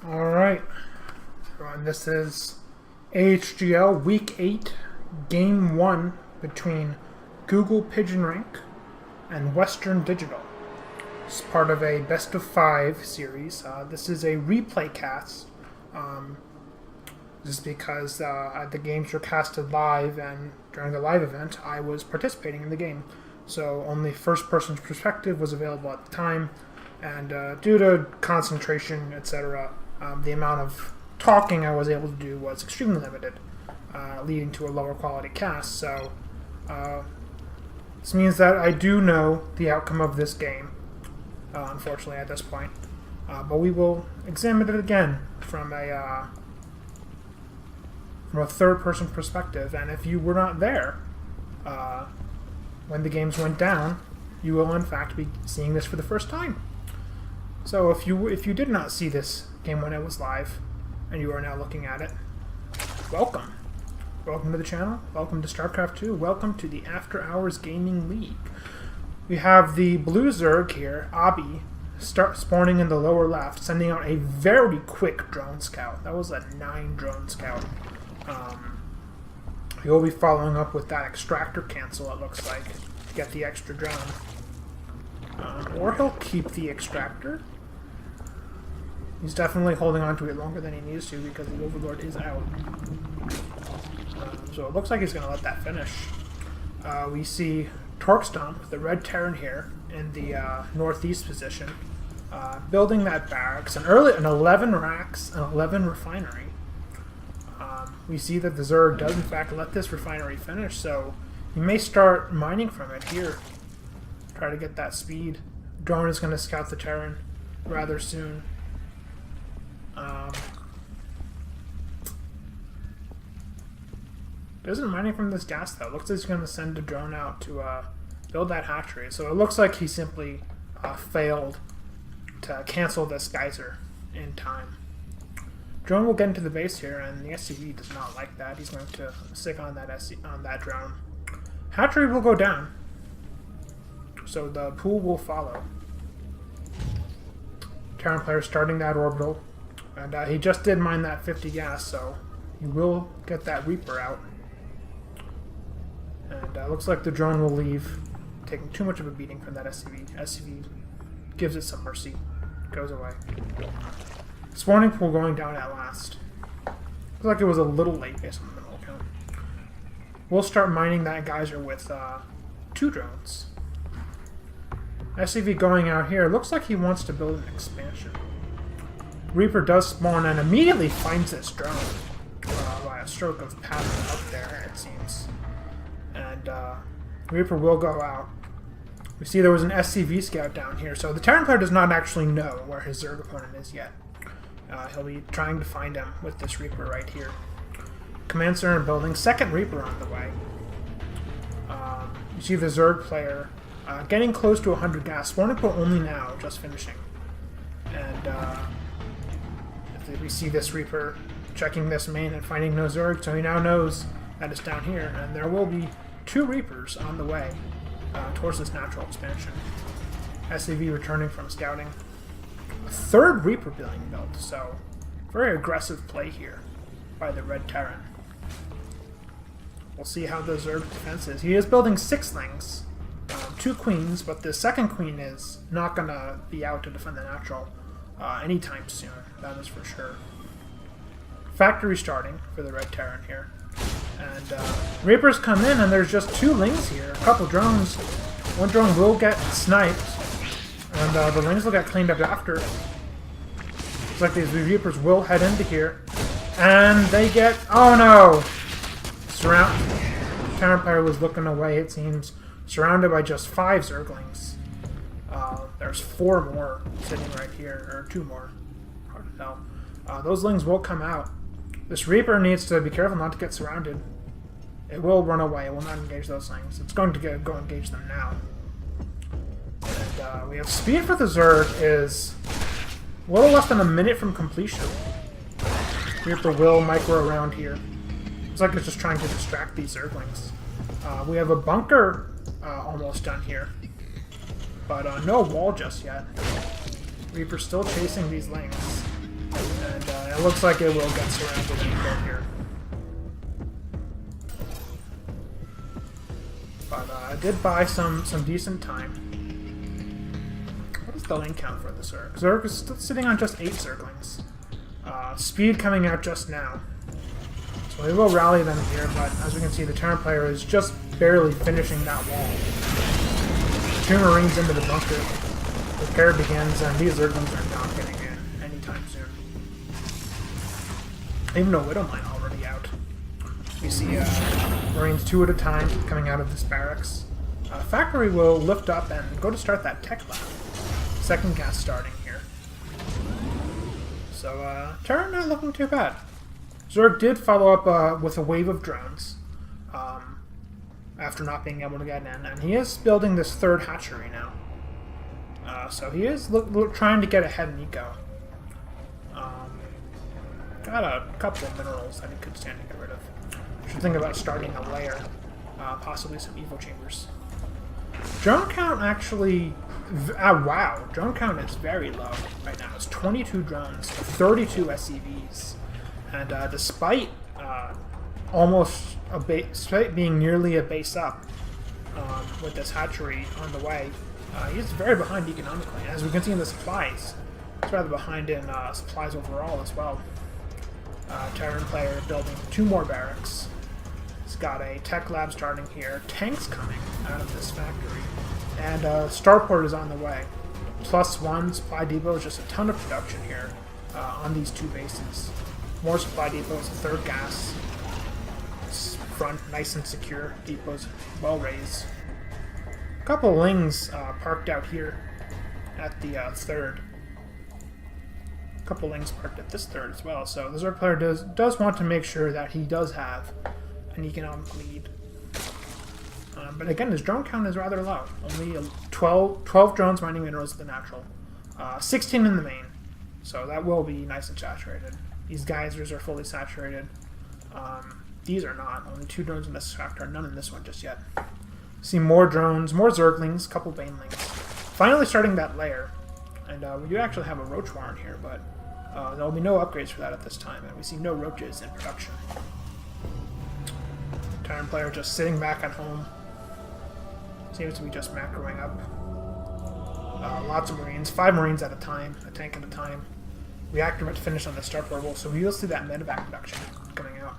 Alright, and this is AHGL Week 8, Game 1 between Google Pigeon Rank and Western Digital. It's part of a best of 5 series. This is a replay cast, just because the games were casted live, and during the live event I was participating in the game. So only first person's perspective was available at the time, and due to concentration, etc., the amount of talking I was able to do was extremely limited, leading to a lower quality cast. So this means that I do know the outcome of this game, unfortunately at this point, but we will examine it again from a third-person perspective. And if you were not there when the games went down, you will in fact be seeing this for the first time. So if you did not see this game when it was live, and you are now looking at it, welcome. Welcome to the channel, welcome to StarCraft 2, welcome to the After Hours Gaming League. We have the blue Zerg here, Abi, spawning in the lower left, sending out a very quick drone scout. That was a 9 drone scout. He'll be following up with that extractor cancel, it looks like, to get the extra drone. Or he'll keep the extractor. He's definitely holding on to it longer than he needs to because the Overlord is out. So it looks like he's going to let that finish. We see Torkstomp, the red Terran here, in the northeast position, building that barracks, an 11 racks, an 11 refinery. We see that the Zerg does in fact let this refinery finish, so he may start mining from it here. Try to get that speed. Drone is going to scout the Terran rather soon. Isn't mining from this gas though. Looks like he's going to send a drone out to build that hatchery. So it looks like he simply failed to cancel this geyser in time. Drone will get into the base here, and the SCV does not like that. He's going to stick on that drone. Hatchery will go down, so the pool will follow. Terran player starting that orbital, and he just did mine that 50 gas, so he will get that Reaper out. And looks like the drone will leave, taking too much of a beating from that SCV. SCV gives it some mercy, goes away. Spawning pool going down at last. Looks like it was a little late based on the mineral count. We'll start mining that geyser with 2 drones. SCV going out here. Looks like he wants to build an expansion. Reaper does spawn and immediately finds this drone by a stroke of pattern up there, it seems. And Reaper will go out. We see there was an SCV scout down here, so the Terran player does not actually know where his Zerg opponent is yet. He'll be trying to find him with this Reaper right here. Command center building, second Reaper on the way. You see the Zerg player getting close to 100 gas. Spawning pool only now, just finishing. And we see this Reaper checking this main and finding no Zerg, so he now knows that it's down here. And there will be 2 Reapers on the way towards this natural expansion. SCV returning from scouting. A 3rd Reaper being built, so very aggressive play here by the red Terran. We'll see how the Zerg defense is. He is building 6-lings, 2 queens, but the 2nd queen is not going to be out to defend the natural anytime soon, that is for sure. Factory starting for the red Terran here. And Reapers come in, and there's just 2 lings here, a couple drones. 1 drone will get sniped, and the lings will get cleaned up after. Looks like these Reapers will head into here. And they get... oh no! Terran player was looking away, it seems. Surrounded by just 5 Zerglings. There's 4 more sitting right here, or 2 more. Hard to tell. Those lings will come out. This Reaper needs to be careful not to get surrounded. It will run away, it will not engage those lings. It's going to go engage them now. And we have speed for the Zerg is a little less than a minute from completion. Reaper will micro around here. It's like it's just trying to distract these Zerglings. We have a bunker almost done here, but no wall just yet. Reaper's still chasing these lings. And it looks like it will get surrounded and killed here. But I did buy some decent time. What is the lane count for the Zerg? Zerg is still sitting on just 8 Zerglings. Speed coming out just now. So we will rally them here, but as we can see, the Terran player is just barely finishing that wall. 2 Marines into the bunker. Repair begins, and these Zerglings are not getting in anytime soon. Even though Widowmine already out. We see Marines 2 at a time coming out of this barracks. Factory will lift up and go to start that tech lab. Second gas starting here. So, Terran not looking too bad. Zerg did follow up with a wave of drones after not being able to get in, and he is building this 3rd hatchery now. So he is trying to get ahead in eco. Got a couple of minerals that he could stand to get rid of. Should think about starting a lair, possibly some evo chambers. Drone count actually, wow, drone count is very low right now. It's 22 drones, 32 SCVs, and despite almost despite being nearly a base up with this hatchery on the way, he's very behind economically. As we can see in the supplies, he's rather behind in supplies overall as well. Terran player building 2 more barracks. He's got a tech lab starting here. Tanks coming out of this factory. And starport is on the way. +1 supply depot, just a ton of production here on these 2 bases. More supply depots, 3rd gas. Front nice and secure. Depots well raised. A couple of Lings parked out here at the 3rd. A couple Lings parked at this 3rd as well. So the Zerg player does want to make sure that he does have an economic lead. But again, his drone count is rather low. Only 12 drones mining minerals at the natural. 16 in the main. So that will be nice and saturated. These geysers are fully saturated. These are not. Only 2 drones in this factor. None in this one just yet. See more drones, more Zerglings, couple Banelings. Finally starting that lair. And we do actually have a Roach Warren here, but there will be no upgrades for that at this time. And we see no roaches in production. Terran player just sitting back at home. Seems to be just macroing up. Lots of Marines. 5 Marines at a time. A tank at a time. Reactor to finish on the start portal, so we will see that medevac production coming out.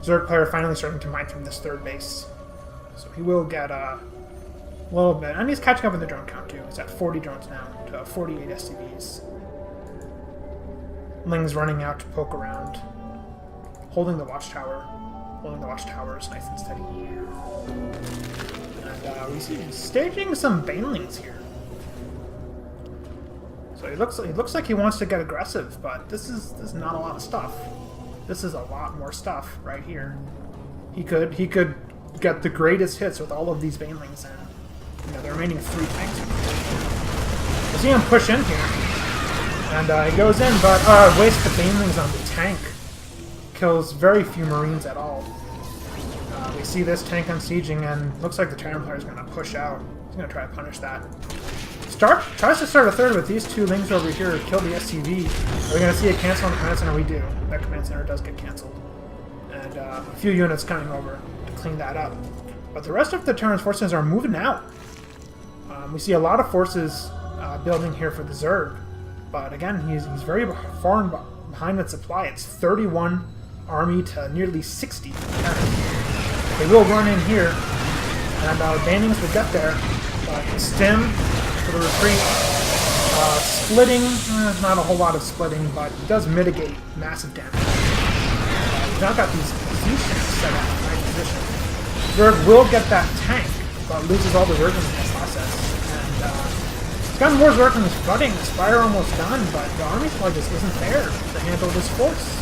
Zerg player finally starting to mine from this 3rd base. So he will get a little bit. And he's catching up in the drone count too. He's at 40 drones now to 48 SCVs. Ling's running out to poke around. Holding the watchtower. Holding the watchtowers nice and steady. And we see he's staging some Banelings here. So he looks like he wants to get aggressive, but this is not a lot of stuff. This is a lot more stuff right here. He could get the greatest hits with all of these Banelings and the remaining 3 tanks. You see him push in here, and he goes in, but wastes the Banelings on the tank. Kills very few Marines at all. We see this tank unsieging, and looks like the Terran player is going to push out. He's going to try to punish that. Tries to start a 3rd with these 2 Lings over here, kill the SCV. Are we going to see a cancel on the command center? We do. That command center does get canceled. And a few units coming over to clean that up. But the rest of the Terran's forces are moving out. We see a lot of forces building here for the Zerg. But again, he's very far behind in supply. It's 31 army to nearly 60 Terran. They will run in here, and Banings will get there. But stem for the retreat. Splitting, not a whole lot of splitting, but it does mitigate massive damage. We've now got these siege tanks set up in the right position. Zerg will get that tank, but loses all the Zerglings in the process. And it's got more Zerglings flooding. The Spire almost done, but the army supply just isn't there to handle this force.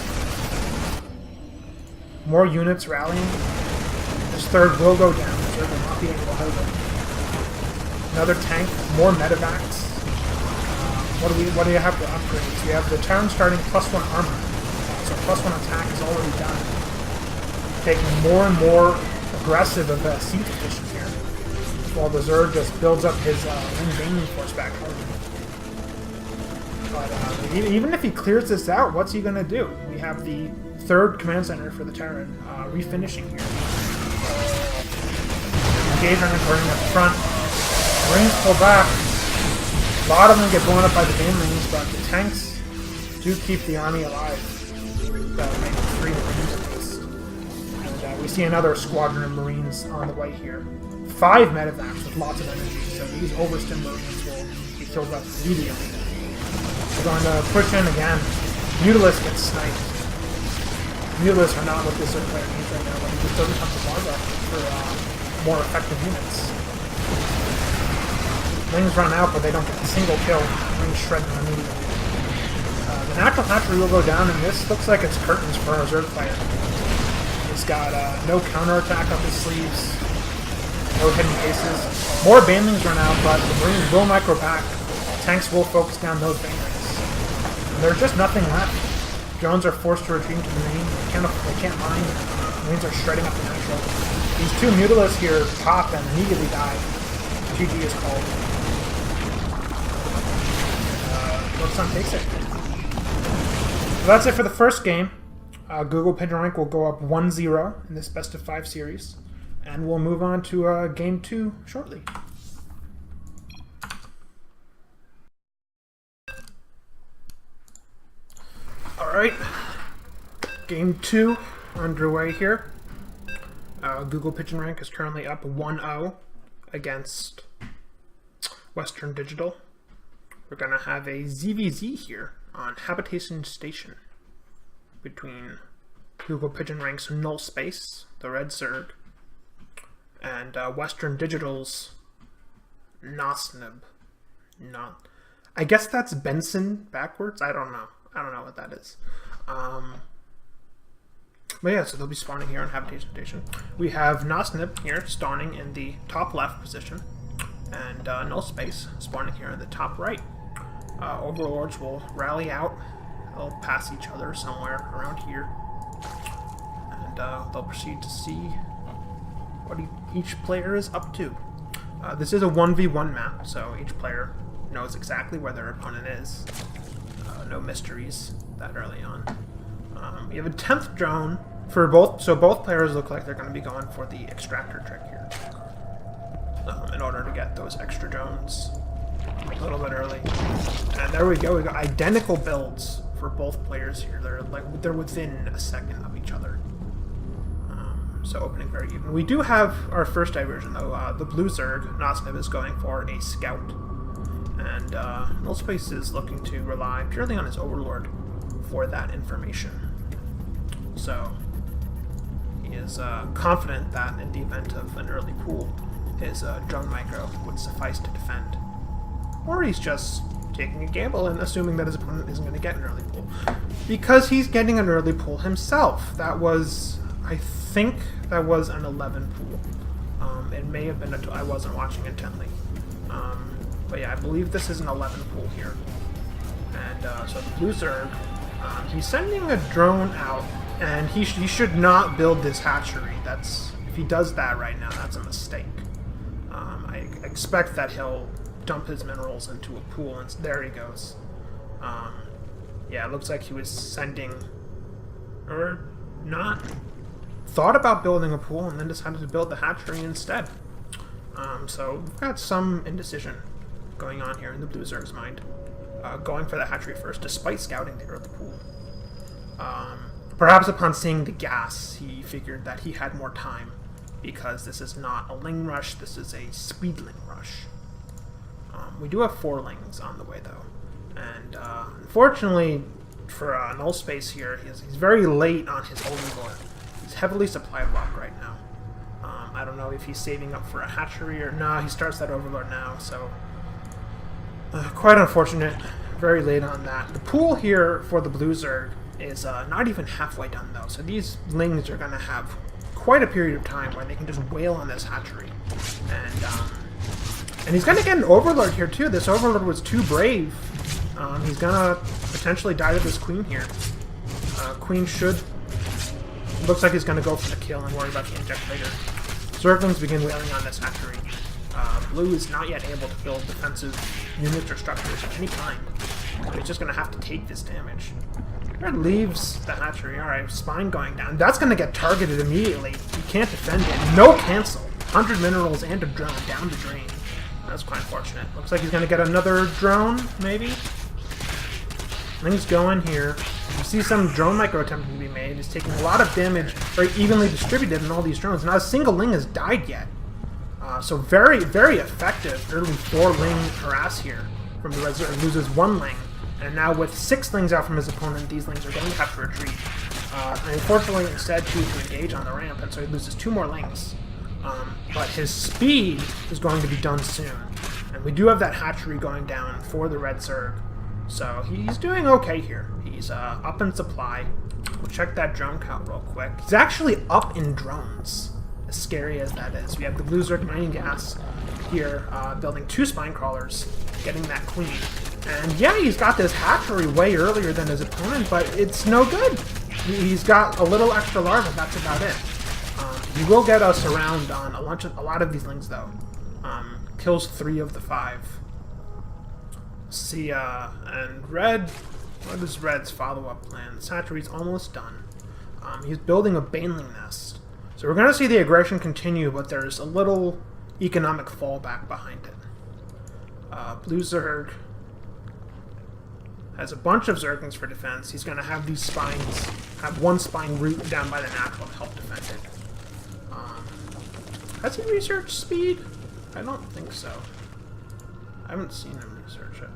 More units rallying. This 3rd will go down. The Zerg will not be able to hold it. Another tank, more medevacs. What do you have for upgrades? You have the Terran starting +1 armor. So +1 attack is already done. Taking more and more aggressive of a siege position here. While the Zerg just builds up his Baneling force back home. But even if he clears this out, what's he gonna do? We have the third command center for the Terran refinishing here. Engagement recording up front. Marines pull back. A lot of them get blown up by the banelings, but the tanks do keep the army alive. Maybe 3 Marines at least. And we see another squadron of Marines on the way here. 5 medevacs with lots of energy, so these overstim Marines will be killed off immediately. We're going to push in again. Mutalisk gets sniped. Mutalists are not what this player needs right now, but he just doesn't have the bar up for more effective units. Wings run out, but they don't get a single kill. Wings shred them immediately. The natural hatchery will go down, and this looks like it's curtains for our Zerg player. He's got no counterattack up his sleeves, no hidden cases. More banelings run out, but the Marines will micro back. Tanks will focus down those banelings. And there's just nothing left. Drones are forced to retreat into the main. They can't mine. Marines are shredding up the natural. These 2 Mutalisks here pop and immediately die. GG is called. Sun takes it. So that's it for the first game. Google Pigeon rank will go up 1-0 in this best of 5 series, and we'll move on to game 2 shortly. Alright, game 2 underway here. Google Pigeon rank is currently up 1-0 against Western Digital. We're going to have a ZVZ here on Habitation Station between Google Pigeon Rank's Null Space, the Red Zerg, and Western Digital's Nosnib. I guess that's Benson backwards? I don't know. I don't know what that is. But yeah, so they'll be spawning here on Habitation Station. We have Nosnib here spawning in the top left position, and Null Space spawning here in the top right. Overlords will rally out. They'll pass each other somewhere around here, and they'll proceed to see what each player is up to. This is a 1v1 map, so each player knows exactly where their opponent is. No mysteries that early on. We have a 10th drone for both, so both players look like they're going to be going for the extractor trick here, in order to get those extra drones a little bit early. And there we go. We got identical builds for both players here. They're within a second of each other. So opening very even. We do have our first diversion though. The blue Zerg, Nosnib, is going for a scout, and Null Space is looking to rely purely on his overlord for that information. So he is confident that in the event of an early pool, his drone micro would suffice to defend. Or he's just taking a gamble and assuming that his opponent isn't going to get an early pool. Because he's getting an early pool himself. That was, I think, that was an 11 pool. It may have been, I wasn't watching intently. But yeah, I believe this is an 11 pool here. And so the blue Zerg, he's sending a drone out, and he should not build this hatchery. If he does that right now, that's a mistake. I expect that he'll dump his minerals into a pool, and there he goes. Yeah, it looks like he was sending, or not, thought about building a pool and then decided to build the hatchery instead. So we've got some indecision going on here in the blue Zerg's mind. Going for the hatchery first, despite scouting the early pool. Perhaps upon seeing the gas, he figured that he had more time, because this is not a Ling rush, this is a Speedling rush. We do have 4 Lings on the way, though. And unfortunately, for Null Space here, he's very late on his overlord. He's heavily supply blocked right now. I don't know if he's saving up for a hatchery or not. He starts that overlord now, so quite unfortunate. Very late on that. The pool here for the blue Zerg is not even halfway done, though. So these Lings are going to have quite a period of time where they can just wail on this hatchery. And he's going to get an overlord here, too. This overlord was too brave. He's going to potentially die to this queen here. Queen should... Looks like he's going to go for the kill and worry about the inject later. Zerglings begin wailing on this hatchery. Blue is not yet able to build defensive units or structures of any kind. He's just going to have to take this damage. Red leaves the hatchery. Alright, spine going down. That's going to get targeted immediately. You can't defend it. No cancel. 100 minerals and a drone down the drain. That's quite unfortunate. Looks like he's going to get another drone, maybe? Things going here. You see some drone micro attempting to be made. He's taking a lot of damage, very evenly distributed in all these drones. Not a single Ling has died yet. So very, very effective early 4 Ling harass here from the Red Zerg. Loses 1 Ling. And now with 6 Lings out from his opponent, these Lings are going to have to retreat. And unfortunately, instead choose to engage on the ramp, and so he loses 2 more Lings. But his speed is going to be done soon. And we do have that hatchery going down for the Red Zerg. So he's doing okay here. He's up in supply. We'll check that drone count real quick. He's actually up in drones, as scary as that is. We have the Blue Zerg mining gas here, building 2 spine crawlers, getting that queen. And yeah, he's got this hatchery way earlier than his opponent, but it's no good. He's got a little extra larva, that's about it. He will get us around on a lot of these Lings, though. Kills 3 of the 5. See, and Red, what is Red's follow-up plan? This hatchery's almost done. He's building a Baneling nest. So we're going to see the aggression continue, but there's a little economic fallback behind it. Blue Zerg has a bunch of Zerglings for defense. He's going to have these spines, have 1 spine root down by the natural to help defend it. Has he researched speed? I don't think so. I haven't seen him research it.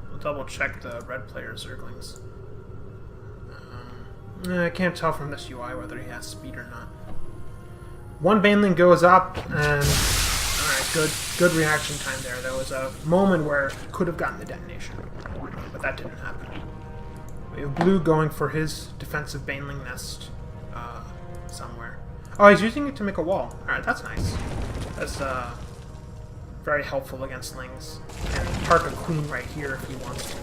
We'll double check the red player Zerglings. I can't tell from this UI whether he has speed or not. 1 Baneling goes up, and alright, good reaction time there. There was a moment where it could have gotten the detonation, but that didn't happen. We have Blue going for his defensive Baneling nest somewhere. Oh, he's using it to make a wall. Alright, that's nice. That's very helpful against Lings. And park a queen right here if he wants to.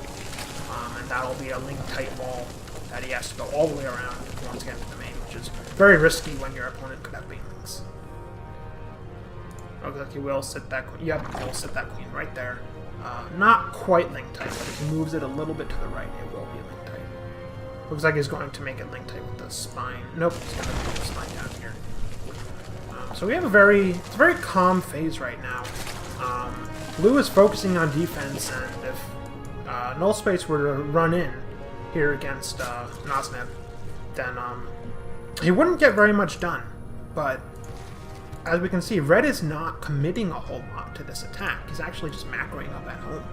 And that'll be a Ling-tight wall that he has to go all the way around if he wants to get into the main, which is very risky when your opponent could have Banelings. Looks like he will sit that queen. Yep, he'll sit that queen right there. Not quite Ling-tight, but if he moves it a little bit to the right, it will be Ling-tight. Looks like he's going to make it Ling-tight with the spine. Nope, he's going to put the spine down here. So we have it's a very calm phase right now. Blue is focusing on defense, and if Null Space were to run in here against Nosnev, then he wouldn't get very much done. But as we can see, Red is not committing a whole lot to this attack. He's actually just macroing up at home.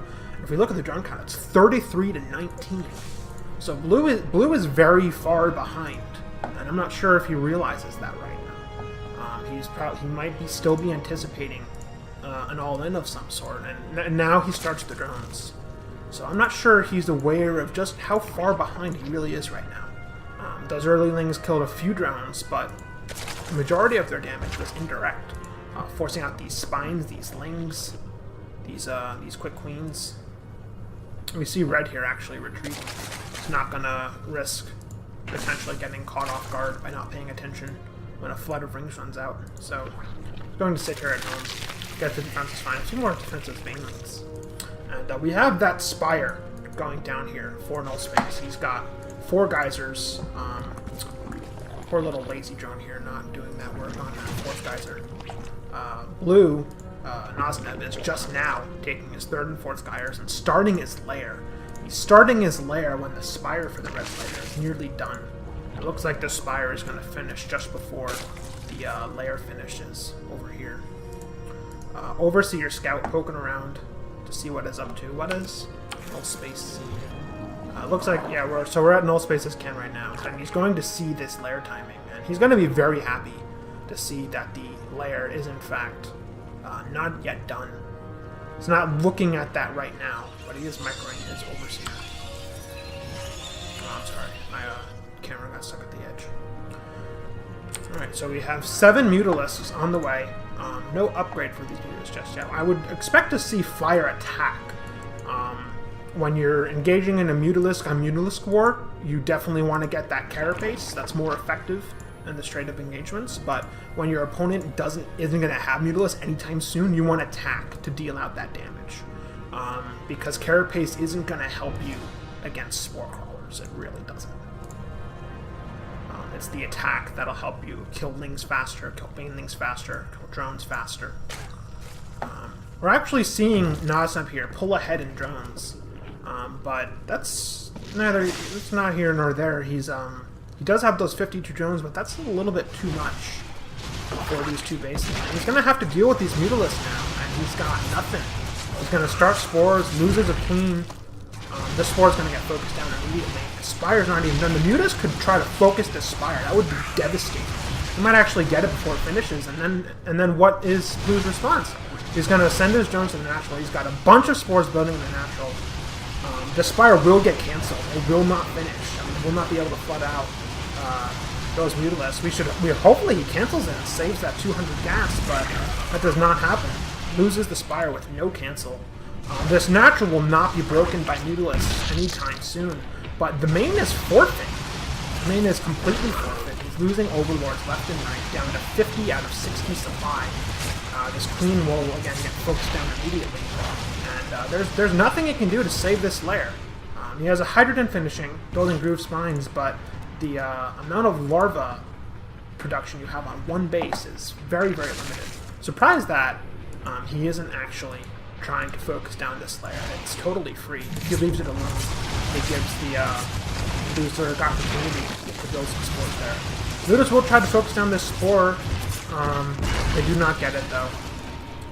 If we look at the drone count, it's 33 to 19. So Blue is very far behind, and I'm not sure if he realizes that right now. He might still be anticipating an all-in of some sort, and now he starts the drones. So I'm not sure he's aware of just how far behind he really is right now. Those early Lings killed a few drones, but the majority of their damage was indirect, forcing out these spines, these Lings, these quick queens. We see Red here actually retreating. He's not gonna risk potentially getting caught off guard by not paying attention when a flood of rings runs out. So he's going to sit here at home, get the defensive fine, a few more defensive Banelings. And we have that Spire going down here for Null Space. He's got 4 geysers. Poor little lazy drone here, not doing that work on that 4th geyser. Blue, Nosnev, is just now taking his 3rd and 4th geysers and starting his lair. He's starting his lair when the Spire for the red player is nearly done. It looks like the Spire is going to finish just before the lair finishes over here. Overseer Scout poking around to see what is up to. What is Null Space? Looks like, yeah, we're at Null Space's Ken right now, and he's going to see this lair timing, and he's going to be very happy to see that the lair is in fact not yet done. He's not looking at that right now, but he is microing his Overseer. Oh, I'm sorry, my camera got stuck at the edge. Alright, so we have 7 Mutalisks on the way. No upgrade for these Mutalisks just yet. I would expect to see fire attack. When you're engaging in a Mutalisk on Mutalisk War, you definitely want to get that carapace. That's more effective than the straight-up engagements. But when your opponent isn't going to have Mutalisk anytime soon, you want to attack to deal out that damage. because Carapace isn't going to help you against Spore Crawlers. It really doesn't. It's the attack that'll help you kill Lings faster, kill Banelings faster, kill drones faster. We're actually seeing Nosnub here pull ahead in drones, but that's not here nor there. He does have those 52 drones, but that's a little bit too much for these two bases. And he's going to have to deal with these Mutalisks now, and he's got nothing. He's going to start Spores, loses a Queen. This Spore is going to get focused down immediately. The Spire's not even done. The Mutas could try to focus the Spire. That would be devastating. He might actually get it before it finishes, and then what is Blue's response? He's going to send his drones to the natural. He's got a bunch of Spores building in the natural. The Spire will get cancelled. It will not finish. I mean, it will not be able to flood out those Mutalisks. Hopefully he cancels it and saves that 200 gas, but that does not happen. Loses the Spire with no cancel. This natural will not be broken by Mutalisks anytime soon, but the main is forfeit. The main is completely forfeit. He's losing Overlords left and right, down to 50 out of 60 supply. This Queen will again get focused down immediately, and there's nothing he can do to save this lair. He has a Hydrogen finishing, building Groove Spines, but the amount of larva production you have on one base is very, very limited. Surprised that he isn't actually trying to focus down this lair. It's totally free. If he leaves it alone, it gives the loser an opportunity to build some spores there. Looters will try to focus down this spore. They do not get it though.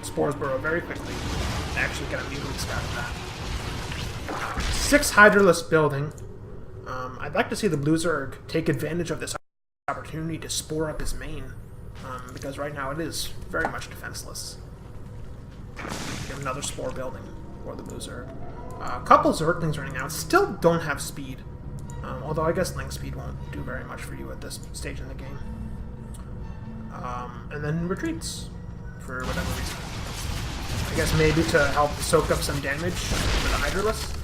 Spores burrow very quickly. They actually get a Mutalisk out of that. 6 Hydralisk building. I'd like to see the Blue Zerg take advantage of this opportunity to spore up his main, because right now it is very much defenseless. We have another spore building for the Blue Zerg. A couple Zerglings running out. Still don't have speed, although I guess Link speed won't do very much for you at this stage in the game. And then retreats for whatever reason. I guess maybe to help soak up some damage for the Hydralisk.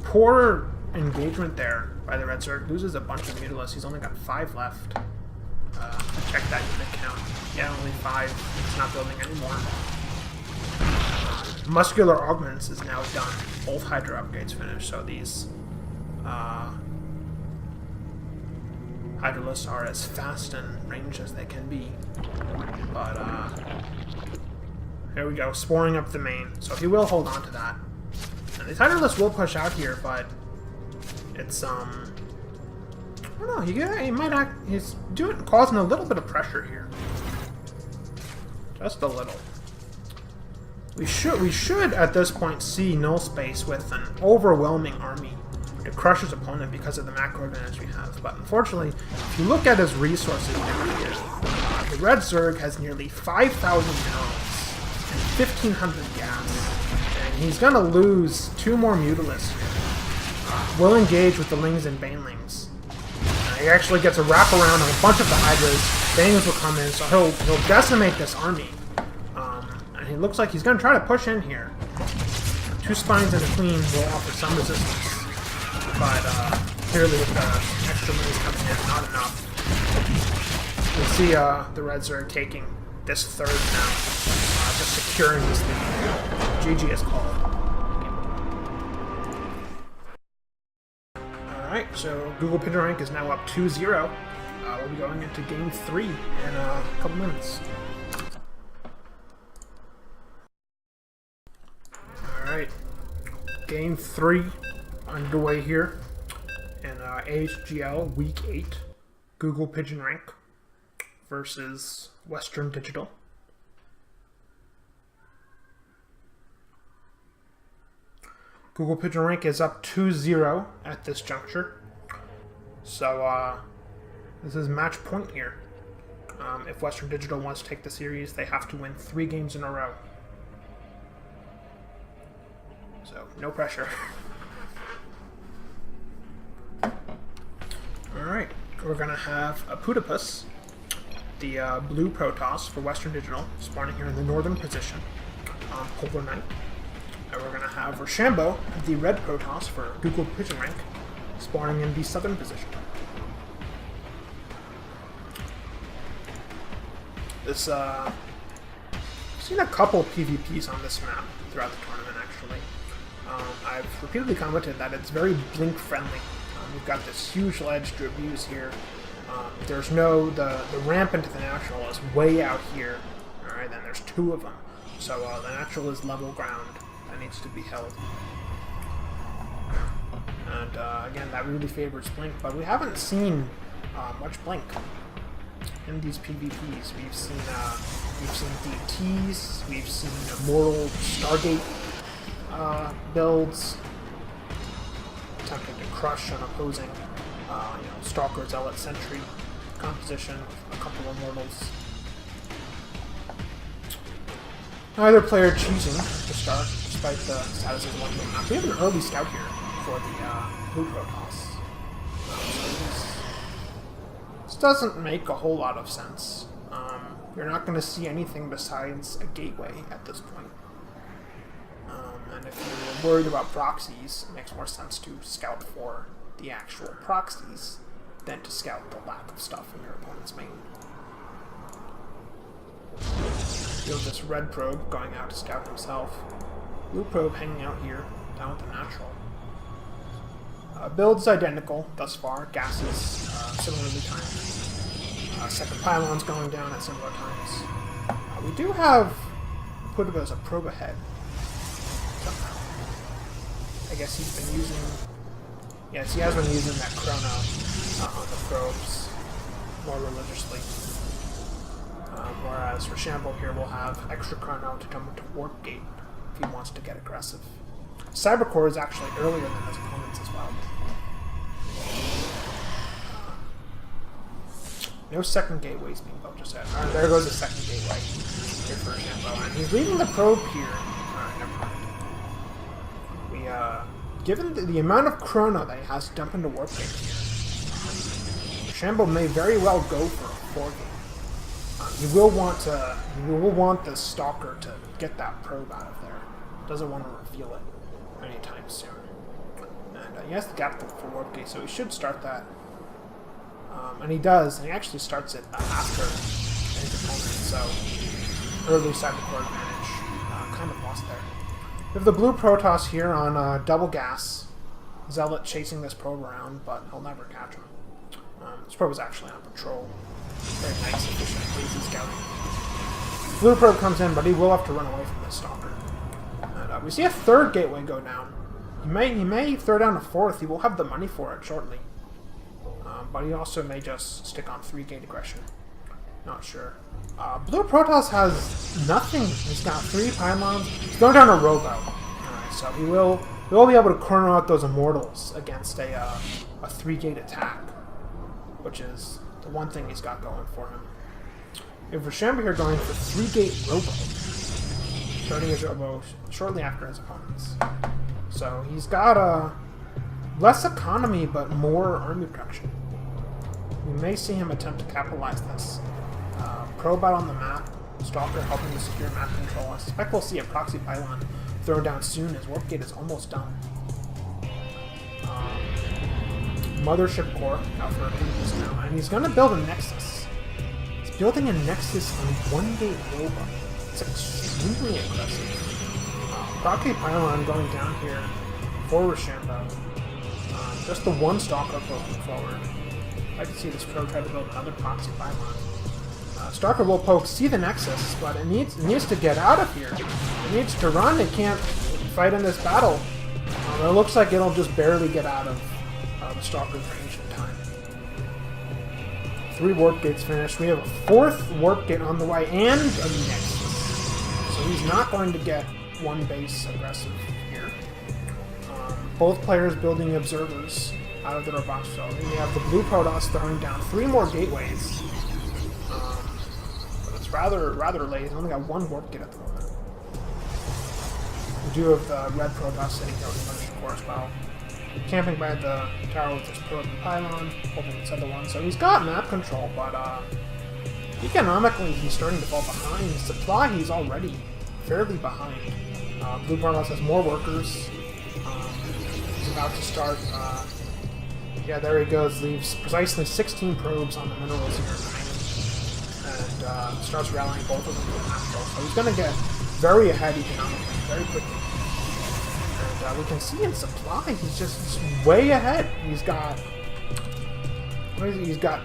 Poor engagement there by the Red Zerg. Loses a bunch of Mutalisks. He's only got 5 left. Check that unit count. Yeah, only 5. It's not building anymore. Muscular Augments is now done. Both Hydra upgrades finished, so these Hydralisks are as fast and ranged as they can be. But, here we go, sporing up the main. So he will hold on to that. And these Hydralisks will push out here, but it's, I don't know, he might act, he's causing a little bit of pressure here. Just a little. We should at this point see Null Space with an overwhelming army to crush his opponent because of the macro advantage we have. But unfortunately, if you look at his resources down here, the Red Zerg has nearly 5,000 minerals and 1,500 gas. And he's going to lose 2 more Mutalisks here. Will engage with the Lings and Banelings. He actually gets a wraparound on a bunch of the Hydras. Banelings will come in, so he'll decimate this army. And it looks like he's going to try to push in here. 2 Spines and a Queen will offer some resistance. But clearly with the extra moves coming in, not enough. You'll see the Red Zerg taking this 3rd now. Just securing this lead. GG is called. Alright, so Google Pigeon rank is now up 2-0. We'll be going into game 3 in a couple minutes. Alright, game 3 underway here in AHGL Week 8, Google Pigeon rank versus Western Digital. Google Pigeon rank is up 2-0 at this juncture, so this is match point here. If Western Digital wants to take the series, they have to win 3 games in a row. So, no pressure. Alright, we're going to have a Putapus, the blue Protoss for Western Digital, spawning here in the northern position on Polar Knight. And we're going to have Rochambeau, the red Protoss for Google Pigeon rank, spawning in the southern position. This, I've seen a couple PvPs on this map throughout the tournament, actually. I've repeatedly commented that it's very blink friendly. We've got this huge ledge to abuse here. There's no, the ramp into the natural is way out here. Alright, then there's 2 of them. So the natural is level ground that needs to be held. And again, that really favors blink, but we haven't seen much blink in these PvPs. We've seen DTs, we've seen Immortal Stargate builds, attempting to crush an opposing Stalker, Zealot, Sentry composition with a couple of Immortals. Either player choosing to start, despite the status of one game map. We have an early scout here for the Blue Protoss. This doesn't make a whole lot of sense. You're not going to see anything besides a gateway at this point. And if you're worried about proxies, it makes more sense to scout for the actual proxies than to scout the lack of stuff in your opponent's main. Feel this red probe going out to scout himself. Blue probe hanging out here, down with the natural. Build's identical thus far. Gases similarly timed. Second pylon's going down at similar times. We do have put it as a probe ahead somehow. I guess he's been using. Yes, he has been using that chrono on the probes more religiously. Whereas for Shambo here, we'll have extra chrono to come into Warp Gate if he wants to get aggressive. Cybercore is actually earlier than his opponents as well. No second gateways being built just yet. Alright, there goes the second gateway here for Shambo. And he's leaving the probe here. Alright, never mind. We, given the amount of chrono that he has to dump into Warp Gate here, Shambo may very well go for a 4 gate. You will want the Stalker to get that probe out of there. Doesn't want to reveal it anytime soon. And he has the gap for Warp Gate, so he should start that. And he does, and he actually starts it after his opponent, so early Cybercore advantage. Kind of lost there. We have the Blue Protoss here on double gas. Zealot chasing this probe around, but he'll never catch him. This probe is actually on patrol. Very nice, efficient, lazy scouting. Blue probe comes in, but he will have to run away from this Stalker. And we see a 3rd gateway go down. He may throw down a 4th. He will have the money for it shortly. But he also may just stick on 3 gate aggression. Not sure. Blue Protoss has nothing. He's got 3 pylons. He's going down a Robo. Alright, so he will be able to corner out those Immortals against a 3 gate attack, which is the one thing he's got going for him. If Rashambo here going for 3 gate Robo, starting his Robo shortly after his opponents. So he's got less economy but more army production. We may see him attempt to capitalize this. Probe out on the map, Stalker helping to secure map control. I suspect we'll see a proxy pylon thrown down soon as Warp Gate is almost done. Mothership core out for a previous now, and he's going to build a Nexus. He's building a Nexus on 1 gate Robo. It's extremely aggressive. Proxy pylon going down here for Rashambo. Just the 1 Stalker poking forward. I can see this pro try to build another proxy pylon. Stalker will poke, see the Nexus, but it needs to get out of here. It needs to run. It can't fight in this battle. It looks like it'll just barely get out of the Stalker's range in time. 3 Warp Gates finished. We have a 4th Warp Gate on the way and a Nexus. So he's not going to get 1 base aggressive here. Both players building observers out of the robotics facility. We have the Blue Protoss throwing down 3 more gateways. But it's rather late. He's only got 1 Warp Gate at the moment. We do have the Red Protoss sitting here with Mothership core as well. Camping by the tower with his probe and pylon, holding inside the 1. So he's got map control, but economically he's starting to fall behind. Supply, he's already fairly behind. Blue Protoss has more workers. He's about to start. Yeah, there he goes. Leaves precisely 16 probes on the minerals here, and starts rallying both of them to the map control. So he's going to get very ahead economically, very quickly. And we can see in supply, he's just way ahead. He's got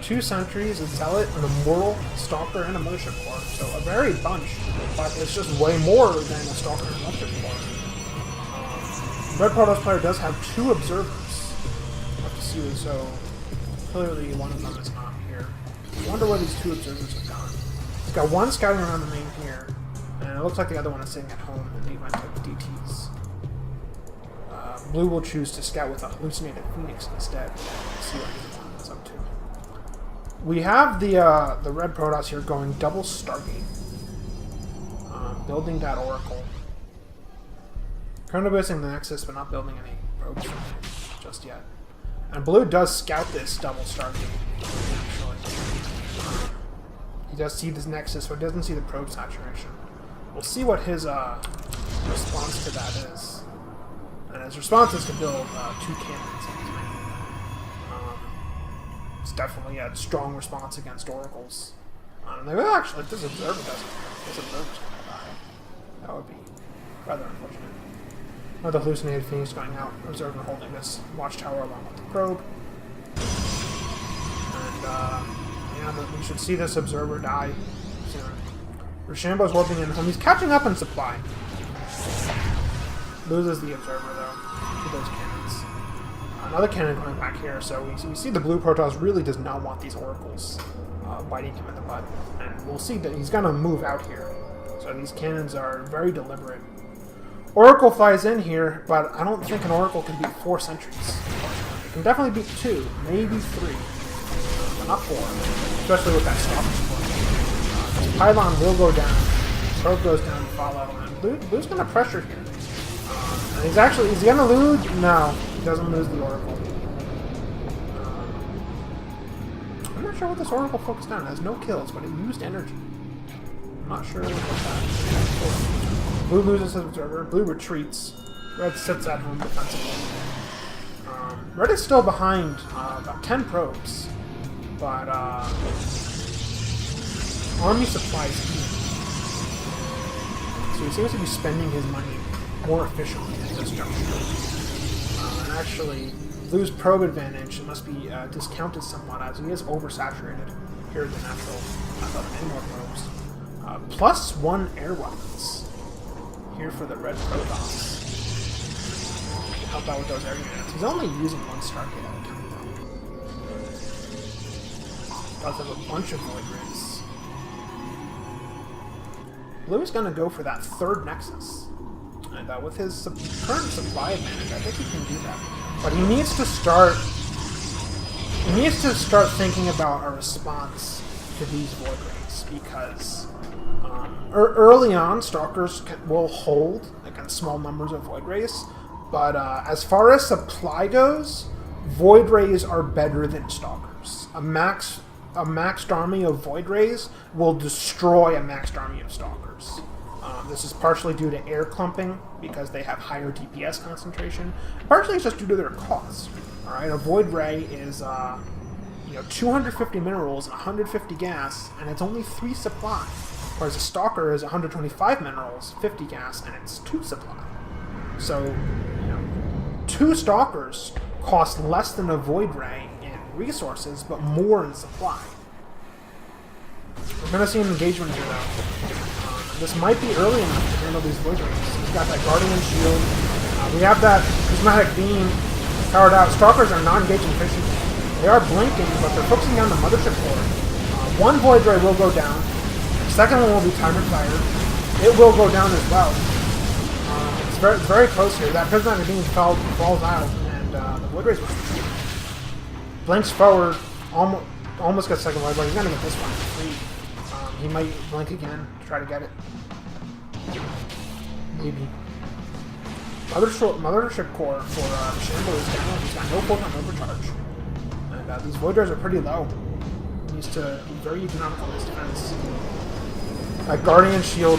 2 sentries, a zealot, an immortal, a stalker, and a mothership core. So a very bunch, but it's just way more than a stalker and a mothership core. Red Protoss player does have 2 observers. We'll have to see, so clearly one of them is not here. I wonder where these 2 observers have gone. He's got 1 scouting around the main here, and it looks like the other one is sitting at home in the event of DTs. Blue will choose to scout with a hallucinated Phoenix instead. Let's see what he's up to. We have the Red Protoss here going double Stargate. Building that Oracle. Currently basing the Nexus, but not building any probes just yet. And Blue does scout this double Stargate, actually. He does see this Nexus, but doesn't see the probe saturation. We'll see what his response to that is. And his response is to build 2 cannons. It's definitely a strong response against Oracles. And they will actually, if this observer doesn't, this observer's going to die. That would be rather unfortunate. Another hallucinated Phoenix going out, observer holding this watchtower along with the probe. And yeah, we should see this observer die soon. Rochambeau's warping in home. He's catching up in supply. Loses the observer though to those cannons. Another cannon going back here, so we see the Blue Protoss really does not want these Oracles biting him in the butt. And we'll see that he's going to move out here. So these cannons are very deliberate. Oracle flies in here, but I don't think an Oracle can beat 4 sentries. It can definitely beat 2, maybe 3, but not 4, especially with that stopper support. This pylon will go down, probe goes down to follow, and Blue's going to pressure here. And he's going to lose? No, he doesn't lose the Oracle. I'm not sure what this Oracle focused on. It has no kills, but it used energy. I'm not sure what that is. Blue loses his observer. Blue retreats. Red sits at home defensively. Red is still behind about 10 probes, but army supplies key. So he seems to be spending his money more efficiently at this juncture. And actually, Blue's probe advantage must be discounted somewhat as he is oversaturated here at the natural. Not building any more probes. +1 air weapons here for the Red Protoss. Help out with those air units. He's only using 1 Stargate at a time though. Does have a bunch of Void Rays. Blue's going to go for that 3rd Nexus. And with his current supply advantage, I think he can do that. But he needs to start thinking about a response to these Void Rays, because early on, Stalkers will hold against small numbers of Void Rays, but as far as supply goes, Void Rays are better than Stalkers. A maxed army of Void Rays will destroy a maxed army of Stalkers. This is partially due to air clumping, because they have higher DPS concentration. Partially it's just due to their cost. Alright, a Void Ray is 250 minerals and 150 gas, and it's only 3 supply. Whereas a Stalker is 125 minerals, 50 gas, and it's 2 supply. So, 2 Stalkers cost less than a Void Ray in resources, but more in supply. We're going to see an engagement here, though. This might be early enough to handle these Void Rays. We've got that Guardian Shield. We have that Prismatic Beam powered out. Stalkers are non-engaging efficient. They are blinking, but they're focusing on the Mothership core. 1 Void Ray will go down. The second one will be timer fired. It will go down as well. It's very close here. That Prismatic Beam falls out, and the Void Rays blinks forward. Almost gets second Void Ray. He's going to get this one free. He might blink again to try to get it. Maybe. Mothership core for Rochambeau is down. He's got no photon overcharge. And these Void Rays are pretty low. He needs to be very economical in his defense. Guardian Shield,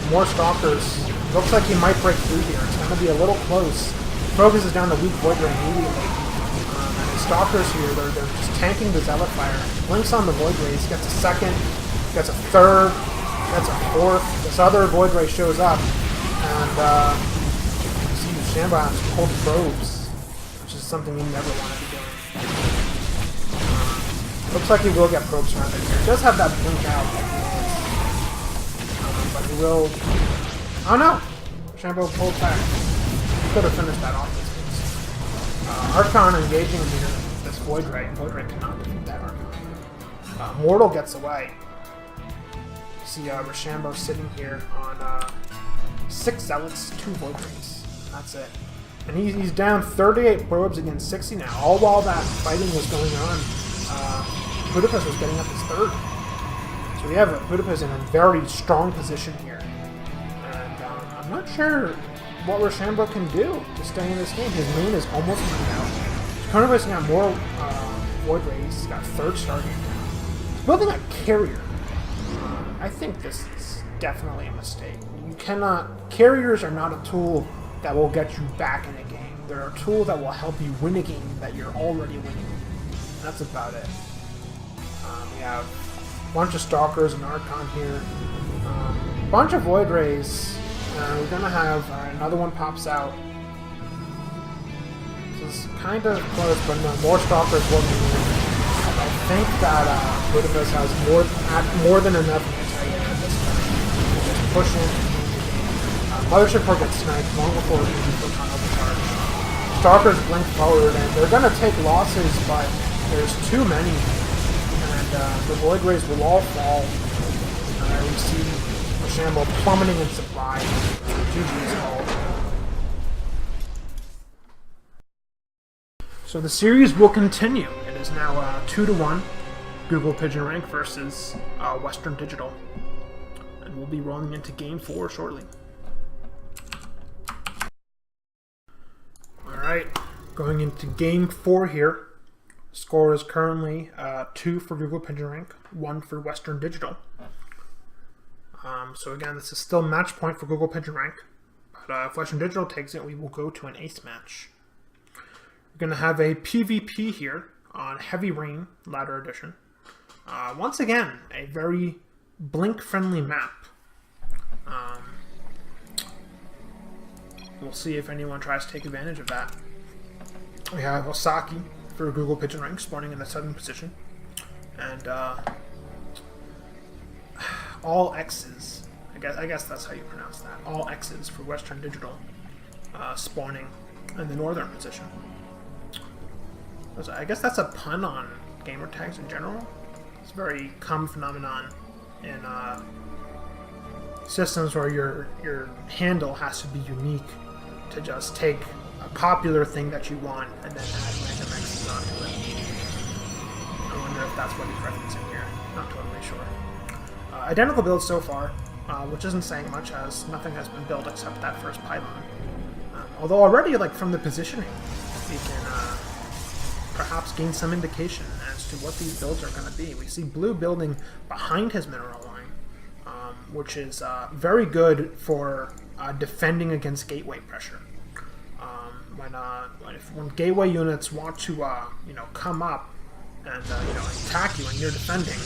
more Stalkers. Looks like he might break through here. It's going to be a little close. Focuses down the weak Void Ray immediately. And the Stalkers here, they're just tanking the Zealot Fire. Blinks on the Void Rays, gets a second, gets a third, gets a fourth. This other Void Ray shows up, and see Shambo has pulled probes, which is something he never wanted to do. Looks like he will get probes surrounded here. He does have that blink out, but he will... Oh no! Shambo pulled back. Could have finished that off this case. Archon engaging here. This Void Ray. Void Ray cannot defeat that Archon. Mortal gets away. You see Rochambeau sitting here on 6 Zealots, 2 Void Rays. That's it. And he's down 38 probes against 60 now. All while that fighting was going on, Budapest was getting up his 3rd. So we have Budapest in a very strong position here. And I'm not sure what Rochambeau can do to stay in this game. His main is almost running out. Budapest got more Void Rays. He's got 3rd star game now. He's building a carrier. I think this is definitely a mistake. You cannot... Carriers are not a tool that will get you back in a game. They're a tool that will help you win a game that you're already winning. And that's about it. We have a bunch of Stalkers and Archon here. A bunch of Void Rays. We're going to have another one pops out. This is kind of close, but no, more Stalkers will be in. I think that Budapest has more than enough anti-air at this point. Just push in. Mothership Core gets sniped long before he can put on overcharge. Stalkers blink forward, and they're going to take losses, but there's too many. And the Void Rays will all fall. We see Rochambeau plummeting in supply. GG's called. So the series will continue. It is now 2-1. Google Pigeon Rank versus Western Digital. And we'll be rolling into Game 4 shortly. Alright, going into Game 4 here. Score is currently 2 for Google Pigeon Rank, 1 for Western Digital. So again, this is still match point for Google Pigeon Rank. But if Western Digital takes it, we will go to an ace match. We're going to have a PvP here on Heavy Rain Ladder Edition. Once again, a very blink-friendly map. We'll see if anyone tries to take advantage of that. We have Osaki for Google Pigeon Rank spawning in the 7th position. And all X's, I guess that's how you pronounce that, all X's for Western Digital spawning in the northern position. I guess that's a pun on gamer tags in general. It's a very common phenomenon in systems where your handle has to be unique to just take a popular thing that you want and then add random X's onto it. I wonder if that's what he's referencing here. Not totally sure. Identical build so far, which isn't saying much as nothing has been built except that first pylon. Although already, like, from the positioning, we can perhaps gain some indication as to what these builds are going to be. We see Blue building behind his mineral line, which is very good for defending against gateway pressure. When gateway units want to come up and attack you and you're defending,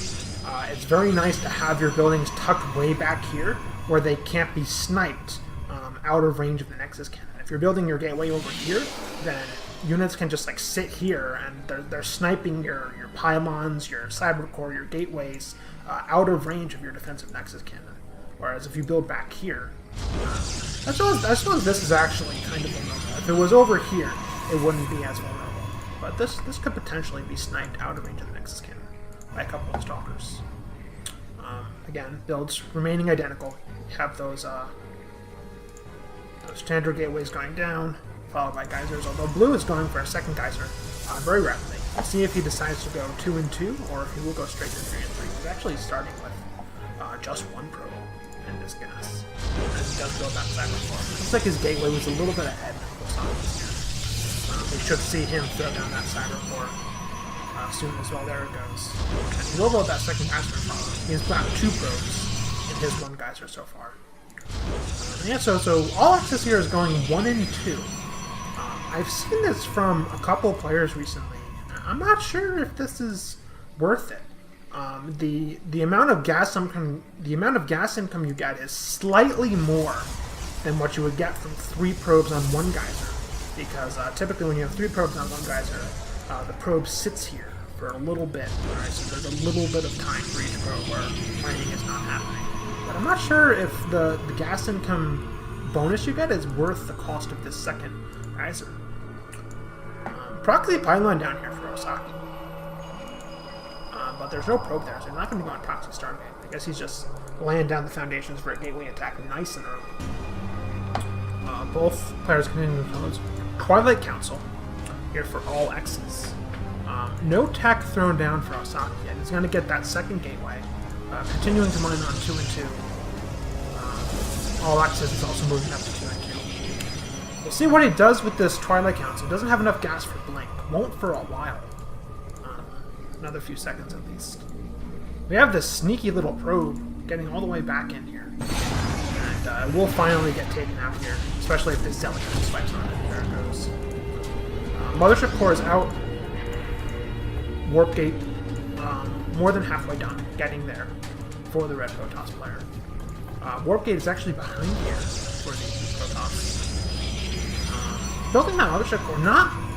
it's very nice to have your buildings tucked way back here where they can't be sniped out of range of the Nexus cannon. If you're building your gateway over here, then units can just like sit here and they're sniping your pylons, your cyber core, your gateways out of range of your defensive Nexus cannon. Whereas if you build back here, I suppose this is actually kind of vulnerable. If it was over here, it wouldn't be as vulnerable. But this could potentially be sniped out of range of the Nexus cannon by a couple of Stalkers. Again, builds remaining identical. You have those standard gateways going down, followed by geysers, although Blue is going for a second geyser very rapidly. We'll see if he decides to go 2 and 2, or if he will go straight to 3 and 3. He's actually starting with just 1 probe in this gas. And he does build that cyber core. Looks like his gateway was a little bit ahead of Osaka's here. We should see him throw down that cyber core soon as well. There it goes. And he will build that second geyser follow. He's got 2 probes in his 1 geyser so far. Yeah, so all access here is going 1 and 2. I've seen this from a couple of players recently. I'm not sure if this is worth it. The amount of gas income you get is slightly more than what you would get from 3 probes on one geyser. Because typically when you have 3 probes on one geyser, the probe sits here for a little bit. Alright, so there's a little bit of time for each probe where mining is not happening. But I'm not sure if the gas income bonus you get is worth the cost of this second geyser. Proxy pylon down here for Osaki. But there's no probe there, so he's not going to go on proxy Stargate. I guess he's just laying down the foundations for a gateway attack nice and early. Both players continue to close. Twilight Council here for all X's. No tech thrown down for Osaki yet. He's going to get that second gateway. Continuing to mine on 2 and 2. All X's is also moving up to 2 and 2. We'll see what he does with this Twilight Council. Doesn't have enough gas for Blink. Won't for a while. Another few seconds at least. We have this sneaky little probe getting all the way back in here. And we'll finally get taken out here, especially if this Zealot swipes on it. There it goes. Mothership core is out. Warp gate more than halfway done, getting there for the red Protoss player. Warp gate is actually behind here for the Protoss. Building that mothership core,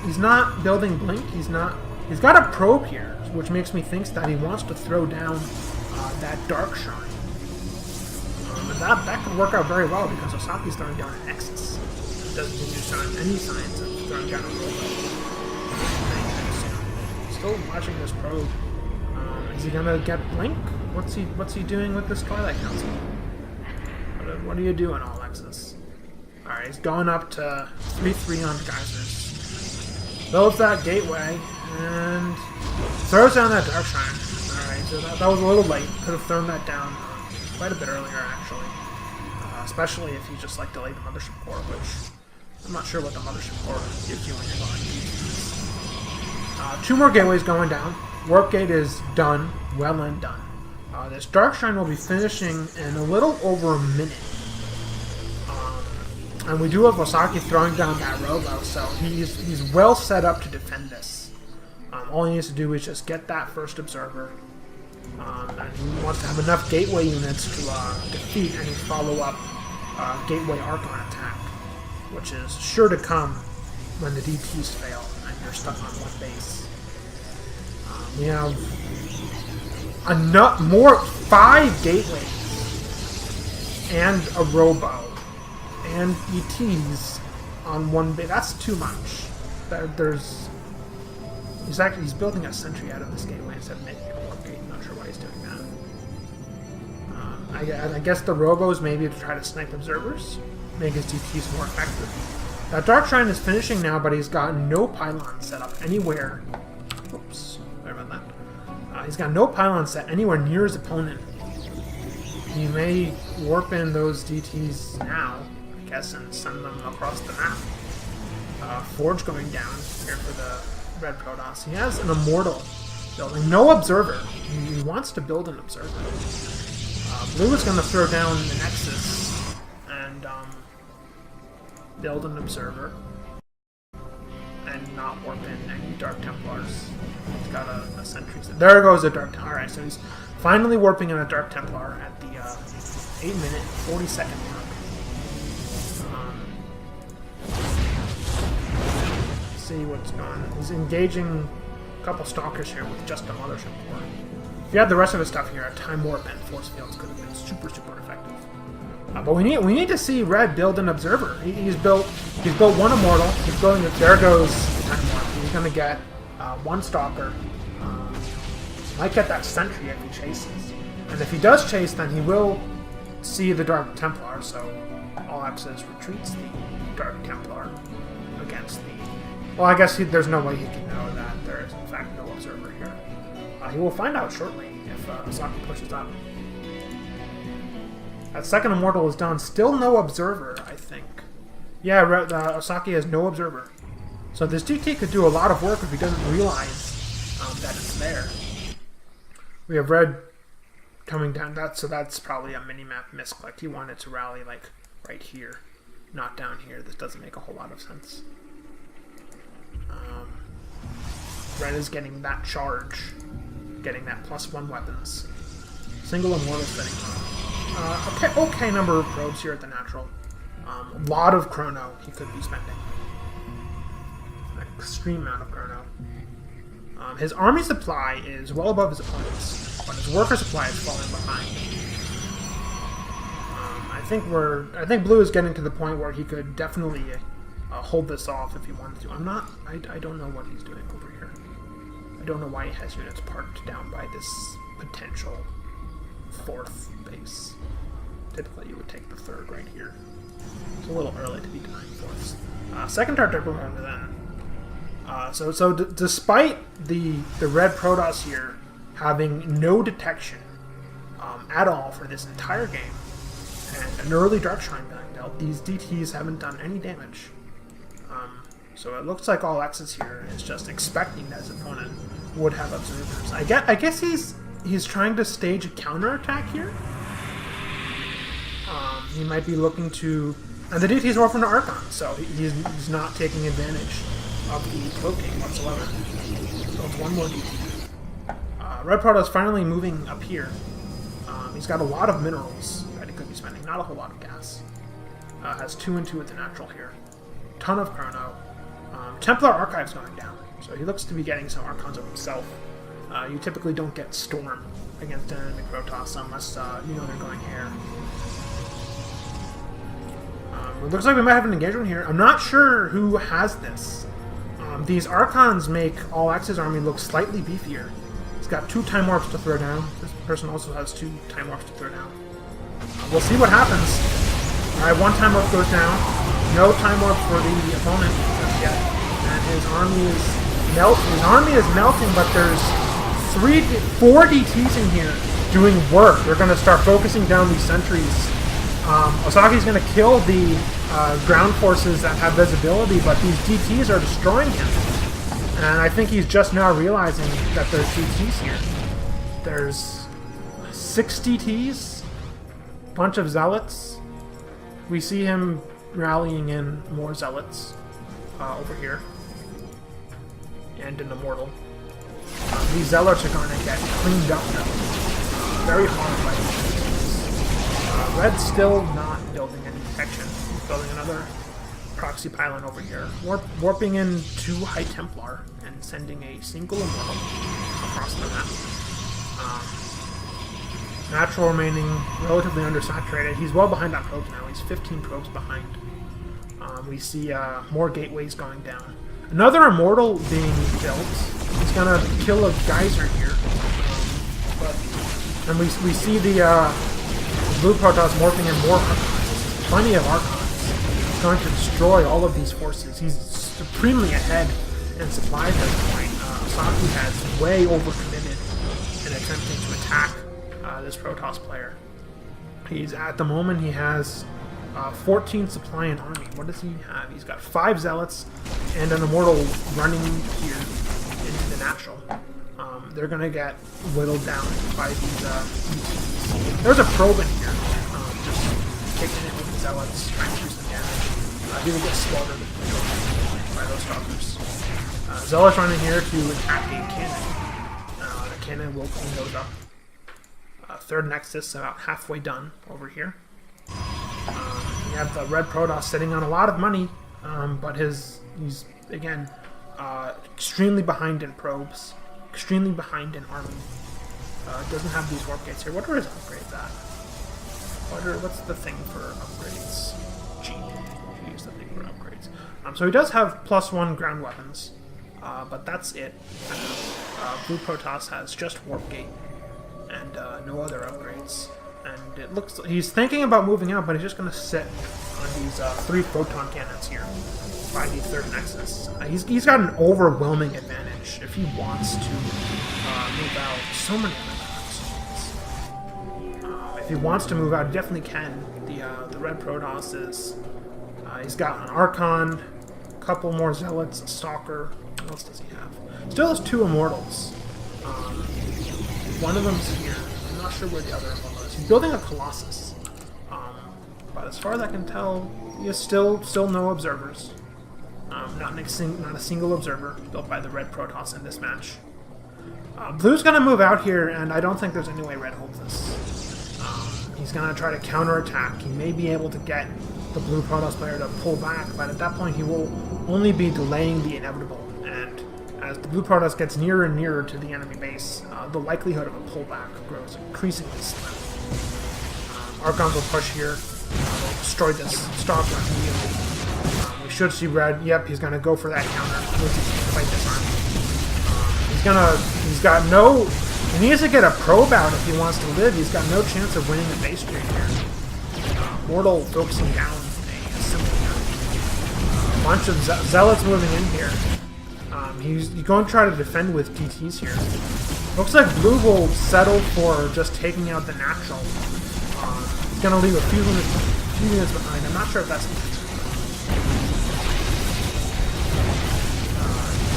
he's not building Blink, he's got a probe here, which makes me think that he wants to throw down that Dark Shrine. And that could work out very well because Osaki's throwing down an Nexus. Doesn't seem to show any signs of throwing down a robot. Still watching this probe. Is he gonna get Blink? What's he doing with this Twilight Council? What are you doing, all X's? Alright, he's going up to 3-3 on the geysers. Builds that gateway and throws down that Dark Shrine. Alright, so that was a little late. Could have thrown that down quite a bit earlier, actually. Especially if you just delayed the Mothership Core, which I'm not sure what the Mothership Core gives you when you're going to 2 more gateways going down. Warp Gate is done. Well and done. This Dark Shrine will be finishing in a little over a minute. And we do have Osaki throwing down that robo, so he's well set up to defend this. All he needs to do is just get that first observer. And he wants to have enough gateway units to defeat any follow-up gateway Archon attack, which is sure to come when the DPs fail and you're stuck on one base. We have 5 gateways and a robo and ETs on one base. That's too much. He's building a sentry out of this gateway instead of making it a warp gate. I'm not sure why he's doing that. I guess the robos maybe to try to snipe observers, make his DPs more effective. That Dark Shrine is finishing now, but he's got no pylon set up anywhere. Oops, sorry about that. He's got no pylon set anywhere near his opponent. He may warp in those DTs now, I guess, and send them across the map. Forge going down here for the red Protoss. He has an Immortal building. No observer. He wants to build an observer. Blue is going to throw down the Nexus and build an observer. And not warp in any Dark Templars. He's got a sentry. There goes a Dark Templar. Alright, so he's finally warping in a Dark Templar at the 8-minute, 40-second mark. See what's going on. He's engaging a couple Stalkers here with just a Mothership Core. If you had the rest of his stuff here, a Time Warp and Force Fields could have been super, super effective. But we need to see Red build an Observer. He's built one Immortal. He's building it. There goes Time Warp. He's going to get one Stalker. Might get that Sentry if he chases. And if he does chase, then he will see the Dark Templar, so all X's retreats the Dark Templar against the... Well, I guess there's no way he can know that there is, in fact, no Observer here. He will find out shortly if Osaki pushes up. That second Immortal is done. Still no Observer, I think. Yeah, Osaki has no Observer. So this DT could do a lot of work if he doesn't realize that it's there. We have Red coming down. So that's probably a mini-map misclick. He wanted to rally, right here, not down here. This doesn't make a whole lot of sense. Red is getting that charge, getting that +1 weapons. Single Immortal setting up. Okay number of probes here at the natural. A lot of chrono he could be spending. An extreme amount of chrono. His army supply is well above his opponent's, but his worker supply is falling behind. I think Blue is getting to the point where he could definitely hold this off if he wanted to. I don't know what he's doing over here. I don't know why he has units parked down by this potential 4th base. Typically, you would take the 3rd right here. It's a little early to be doing 4ths. 2nd Turbo then. So despite the red Protoss here having no detection at all for this entire game, and an early Dark Shrine being dealt, these DTs haven't done any damage. So it looks like all X's here is just expecting that his opponent would have observers. I guess he's trying to stage a counterattack here. He might be looking to... And the DTs are from the Archon, so he's not taking advantage of the cloaking whatsoever. So it's one more DT. Red Protoss finally moving up here. He's got a lot of minerals that he could be spending, not a whole lot of gas. Has 2 and 2 with the natural here. Ton of chrono. Templar Archive's going down, so he looks to be getting some Archons of himself. You typically don't get Storm against an enemy Protoss unless you know they're going here. It looks like we might have an engagement here. I'm not sure who has this. These Archons make All X's army look slightly beefier. He's got 2 Time Warps to throw down. This person also has 2 Time Warps to throw down. We'll see what happens. Alright, 1 Time Warp goes down. No Time Warp for the opponent just yet. And his army is melting. His army is melting, but there's 4 DTs in here doing work. They're going to start focusing down these sentries. Osaki's going to kill the ground forces that have visibility, but these DTs are destroying him. And I think he's just now realizing that there's DTs here. There's 6 DTs, bunch of zealots. We see him rallying in more zealots over here. And an immortal. These zealots are going to get cleaned up though. Very hard by these. Red's still not building any detection. He's building another proxy pylon over here. Warping in 2 High Templar and sending a single immortal across the map. Natural remaining relatively undersaturated. He's well behind on probes now. He's 15 probes behind. We see more gateways going down. Another immortal being built. He's gonna kill a geyser here. And we see the Blue Protoss morphing in more Archons. Plenty of Archons. He's going to destroy all of these forces. He's supremely ahead in supplies at this point. Saki has way overcommitted in attempting to attack this Protoss player. At the moment, he has 14 supply and army. What does he have? He's got 5 zealots and an immortal running here into the natural. They're going to get whittled down by these DTs. There's a probe in here, just taking it with the zealots, trying to do some damage. He will get slaughtered by those stalkers. Zealots running here to attack a cannon. The cannon will clean those up. 3rd Nexus about halfway done over here. We have the Red Protoss sitting on a lot of money, but he's again extremely behind in probes. Extremely behind in army. Doesn't have these warp gates here. What are his upgrades at? What's the thing for upgrades? G. Use the thing for upgrades. So he does have +1 ground weapons, but that's it. Blue Protoss has just warp gate and no other upgrades. And it looks like he's thinking about moving out, but he's just going to sit on these 3 photon cannons here by the 3rd Nexus. He's got an overwhelming advantage if he wants to move out. So many Archons. If he wants to move out, he definitely can. The Red Protoss is... he's got an Archon, a couple more Zealots, a Stalker. What else does he have? Still has 2 Immortals. One of them's here. I'm not sure where the other Immortal is. He's building a Colossus. But as far as I can tell, he has still no observers. Not a single observer built by the Red Protoss in this match. Blue's going to move out here, and I don't think there's any way Red holds this. He's going to try to counterattack. He may be able to get the blue Protoss player to pull back, but at that point he will only be delaying the inevitable, and as the blue Protoss gets nearer and nearer to the enemy base, the likelihood of a pullback grows increasingly slim. Archons will push here, will destroy this stalker immediately. We should see red. Yep, he's going to go for that counter. He can't fight this army. He's got no... He needs to get a probe out if he wants to live. He's got no chance of winning the base trade here. Mortal focusing down a simple counter. A bunch of zealots moving in here. He's going to try to defend with DTs here. Looks like blue will settle for just taking out the natural. He's going to leave a few units behind. I'm not sure if that's...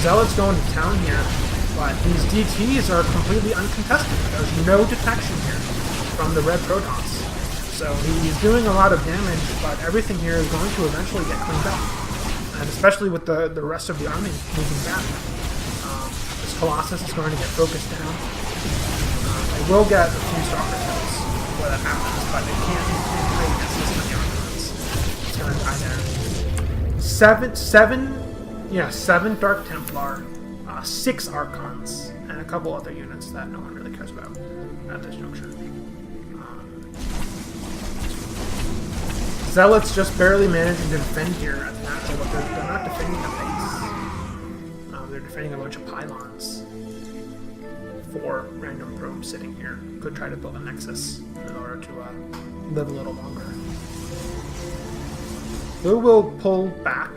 Zealots going to town here, but these DTs are completely uncontested. There's no detection here from the red Protoss. So he's doing a lot of damage, but everything here is going to eventually get cleaned up. And especially with the rest of the army moving back. This Colossus is going to get focused down. They will get a few stalker kills before that happens, but they can't trade this many Archons. It's going to die there. Seven Dark Templar, 6 Archons, and a couple other units that no one really cares about at this juncture. Zealots just barely managing to defend here at the natural, but they're not defending the base. They're defending a bunch of pylons. 4 random probes sitting here. Could try to build a nexus in order to live a little longer. Blue will pull back.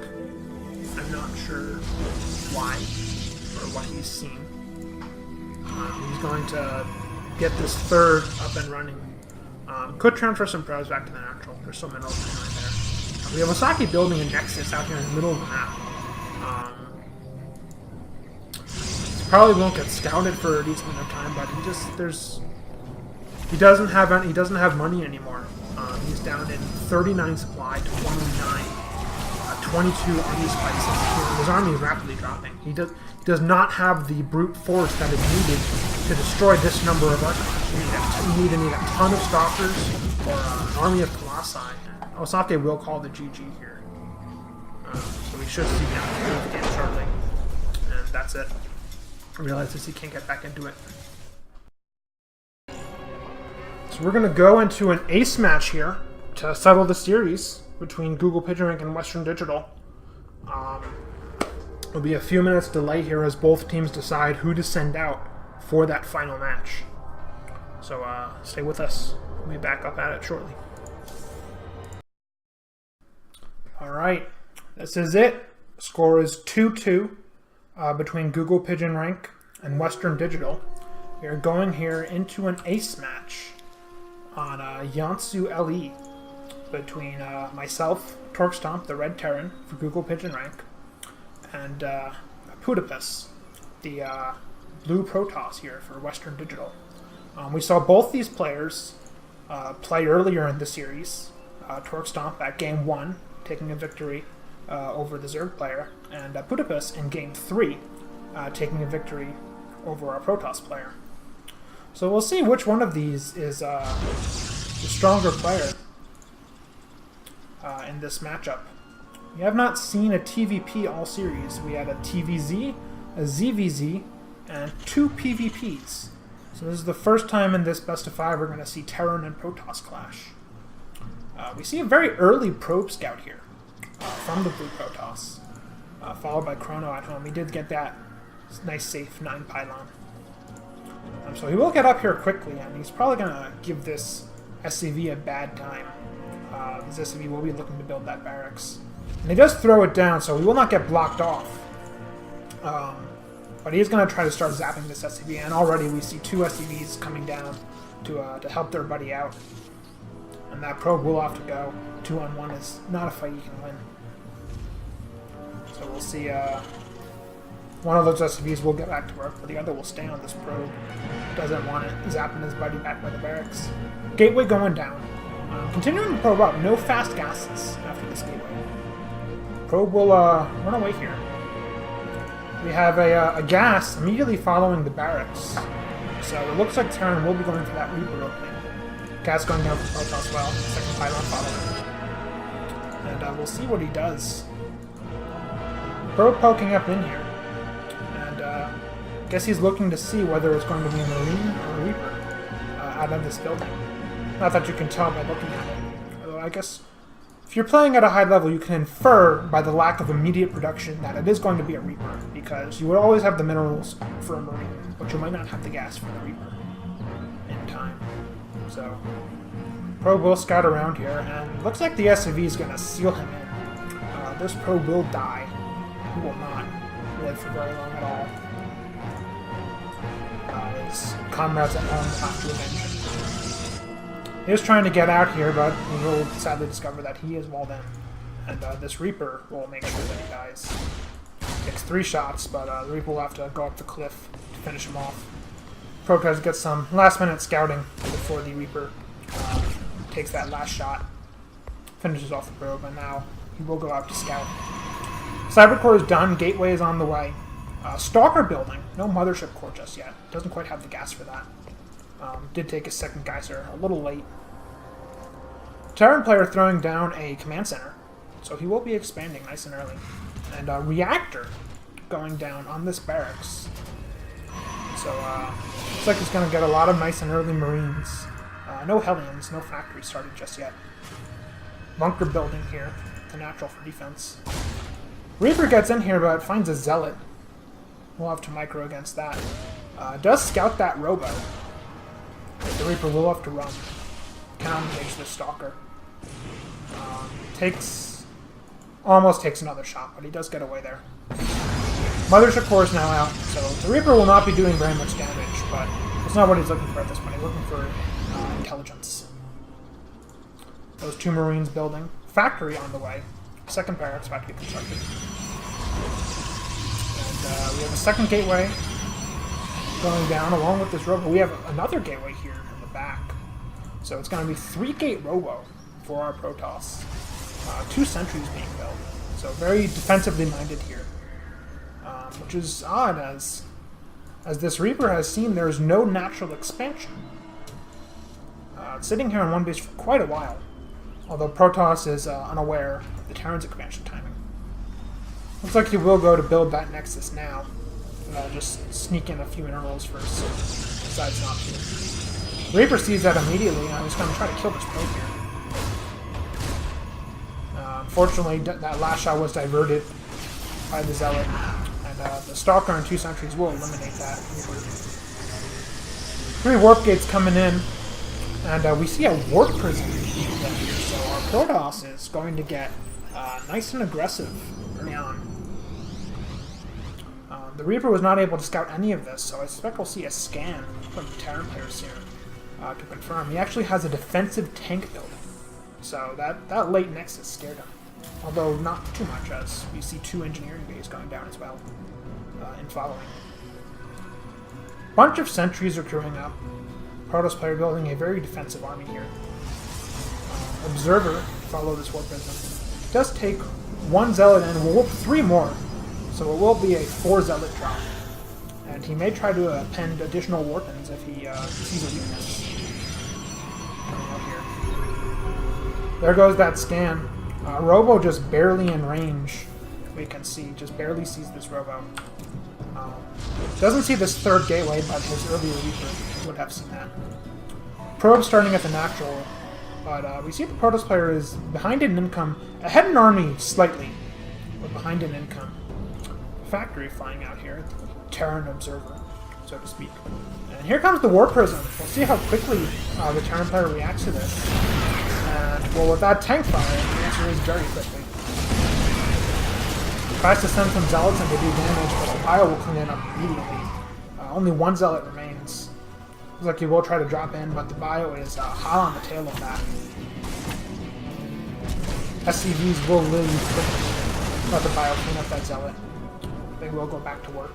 I'm not sure why or what he's seen. He's going to get this third up and running. Could transfer some probes back to the natural. There's some minerals behind there. We have Osaki building a nexus out here in the middle of the map. Probably won't get scouted for a decent amount of time, but he doesn't have money anymore. He's down in 39 supply to 109. 22 army spikes. His army is rapidly dropping. He does not have the brute force that is needed to destroy this number of Archons. You need a ton of Stalkers or an army of Colossi. Osake will call the GG here. So we should see him move the game shortly. And that's it. I realizes he can't get back into it. So we're going to go into an ace match here to settle the series between Google Pigeon Rank and Western Digital. There'll be a few minutes delay here as both teams decide who to send out for that final match. So stay with us. We'll be back up at it shortly. Alright, this is it. Score is 2-2 between Google Pigeon Rank and Western Digital. We are going here into an ace match on Yansu LE between myself, Torque Stomp, the Red Terran for Google Pigeon Rank, and Pudapus, the Blue Protoss here for Western Digital. We saw both these players play earlier in the series. Torque Stomp at Game 1, taking a victory over the Zerg player, and Pudapus in Game 3, taking a victory over our Protoss player. So we'll see which one of these is the stronger player in this matchup. We have not seen a TVP all series. We had a TVZ, a ZVZ, and 2 PVPs. So this is the first time in this best of 5 we're going to see Terran and Protoss clash. We see a very early probe scout here from the Blue Protoss, followed by Chrono at home. He did get that nice safe 9 pylon. So he will get up here quickly, and he's probably going to give this SCV a bad time. This SCV will be looking to build that barracks. And he does throw it down, so he will not get blocked off. But he is going to try to start zapping this SCV, and already we see 2 SCVs coming down to help their buddy out. And that probe will have to go. 2-on-1 is not a fight you can win. So we'll see one of those SCVs will get back to work, but the other will stay on this probe. Doesn't want it zapping his buddy back by the barracks. Gateway going down. Continuing to probe up. No fast gases after this gateway. Probe will run away here. We have a gas immediately following the barracks. So it looks like Terran will be going for that Reaper opening. Gas going down for Protoss as well. Second pylon following. and we'll see what he does. Probe poking up in here, and guess he's looking to see whether it's going to be a Marine or a Reaper out of this building. Not that you can tell by looking at it, although I guess if you're playing at a high level, you can infer by the lack of immediate production that it is going to be a Reaper, because you would always have the minerals for a Marine, but you might not have the gas for the Reaper in time. So, probe will scout around here, and looks like the SCV is going to seal him in. This probe will die. He will not live for very long at all. His comrades at home will have to avenge him. He is trying to get out here, but he will sadly discover that he is walled in. And this Reaper will make sure that he dies. Takes 3 shots, but the Reaper will have to go up the cliff to finish him off. Probe tries to get some last-minute scouting before the Reaper takes that last shot, finishes off the probe, and now he will go out to scout. Cybercore is done, Gateway is on the way. Stalker building, no mothership core just yet. Doesn't quite have the gas for that. Did take his second geyser a little late. Terran player throwing down a command center, so he will be expanding nice and early. And a reactor going down on this barracks. So looks like he's going to get a lot of nice and early Marines. No Hellions, no factory started just yet. Bunker building here, the natural for defense. Reaper gets in here, but finds a Zealot. We'll have to micro against that. Does scout that Robo. The Reaper will have to run. Cannot engage the Stalker. Almost takes another shot, but he does get away there. Mothership core is now out, so the Reaper will not be doing very much damage, but it's not what he's looking for at this point. He's looking for intelligence. Those 2 Marines building. Factory on the way. Second barracks about to be constructed. And we have a second gateway going down along with this Robo. We have another gateway here in the back. So it's going to be 3-gate Robo for our Protoss. 2 sentries being built. So very defensively minded here. Which is odd, as this Reaper has seen there's no natural expansion. It's sitting here on one base for quite a while, although Protoss is unaware of the Terran's expansion timing. Looks like he will go to build that Nexus now. Just sneak in a few minerals first, so decides not to. Reaper sees that immediately, and he's going to try to kill this probe here. Unfortunately, that last shot was diverted by the Zealot. The Stalker and 2 sentries will eliminate that. 3 warp gates coming in, and we see a warp prison here. So our Protoss is going to get nice and aggressive early on. The Reaper was not able to scout any of this, so I suspect we'll see a scan from the Terran player soon to confirm. He actually has a defensive tank building, so that late Nexus scared him. Although not too much, as we see 2 engineering bays going down as well in following. Bunch of sentries are crewing up. Protoss player building a very defensive army here. Observer, follow this warp prism. Does take 1 Zealot and will whoop 3 more, so it will be a 4 Zealot drop. And he may try to append additional warpins if he sees a weakness. Coming out here. There goes that scan. Robo just barely in range, we can see. Just barely sees this Robo. Doesn't see this 3rd gateway, but his earlier Reaper would have seen that. Probe starting at the natural, but we see the Protoss player is behind in income, ahead in army slightly, but behind in income. Factory flying out here, Terran Observer, so to speak. And here comes the Warp Prism. We'll see how quickly the Terran player reacts to this. And, well, with that tank fire, the answer is very quickly. Tries to send some Zealots in to do damage, but the Bio will clean it up immediately. Only 1 Zealot remains. Looks like he will try to drop in, but the Bio is hot on the tail of that. SCVs will leave quickly. Let the Bio clean up that Zealot. They will go back to work.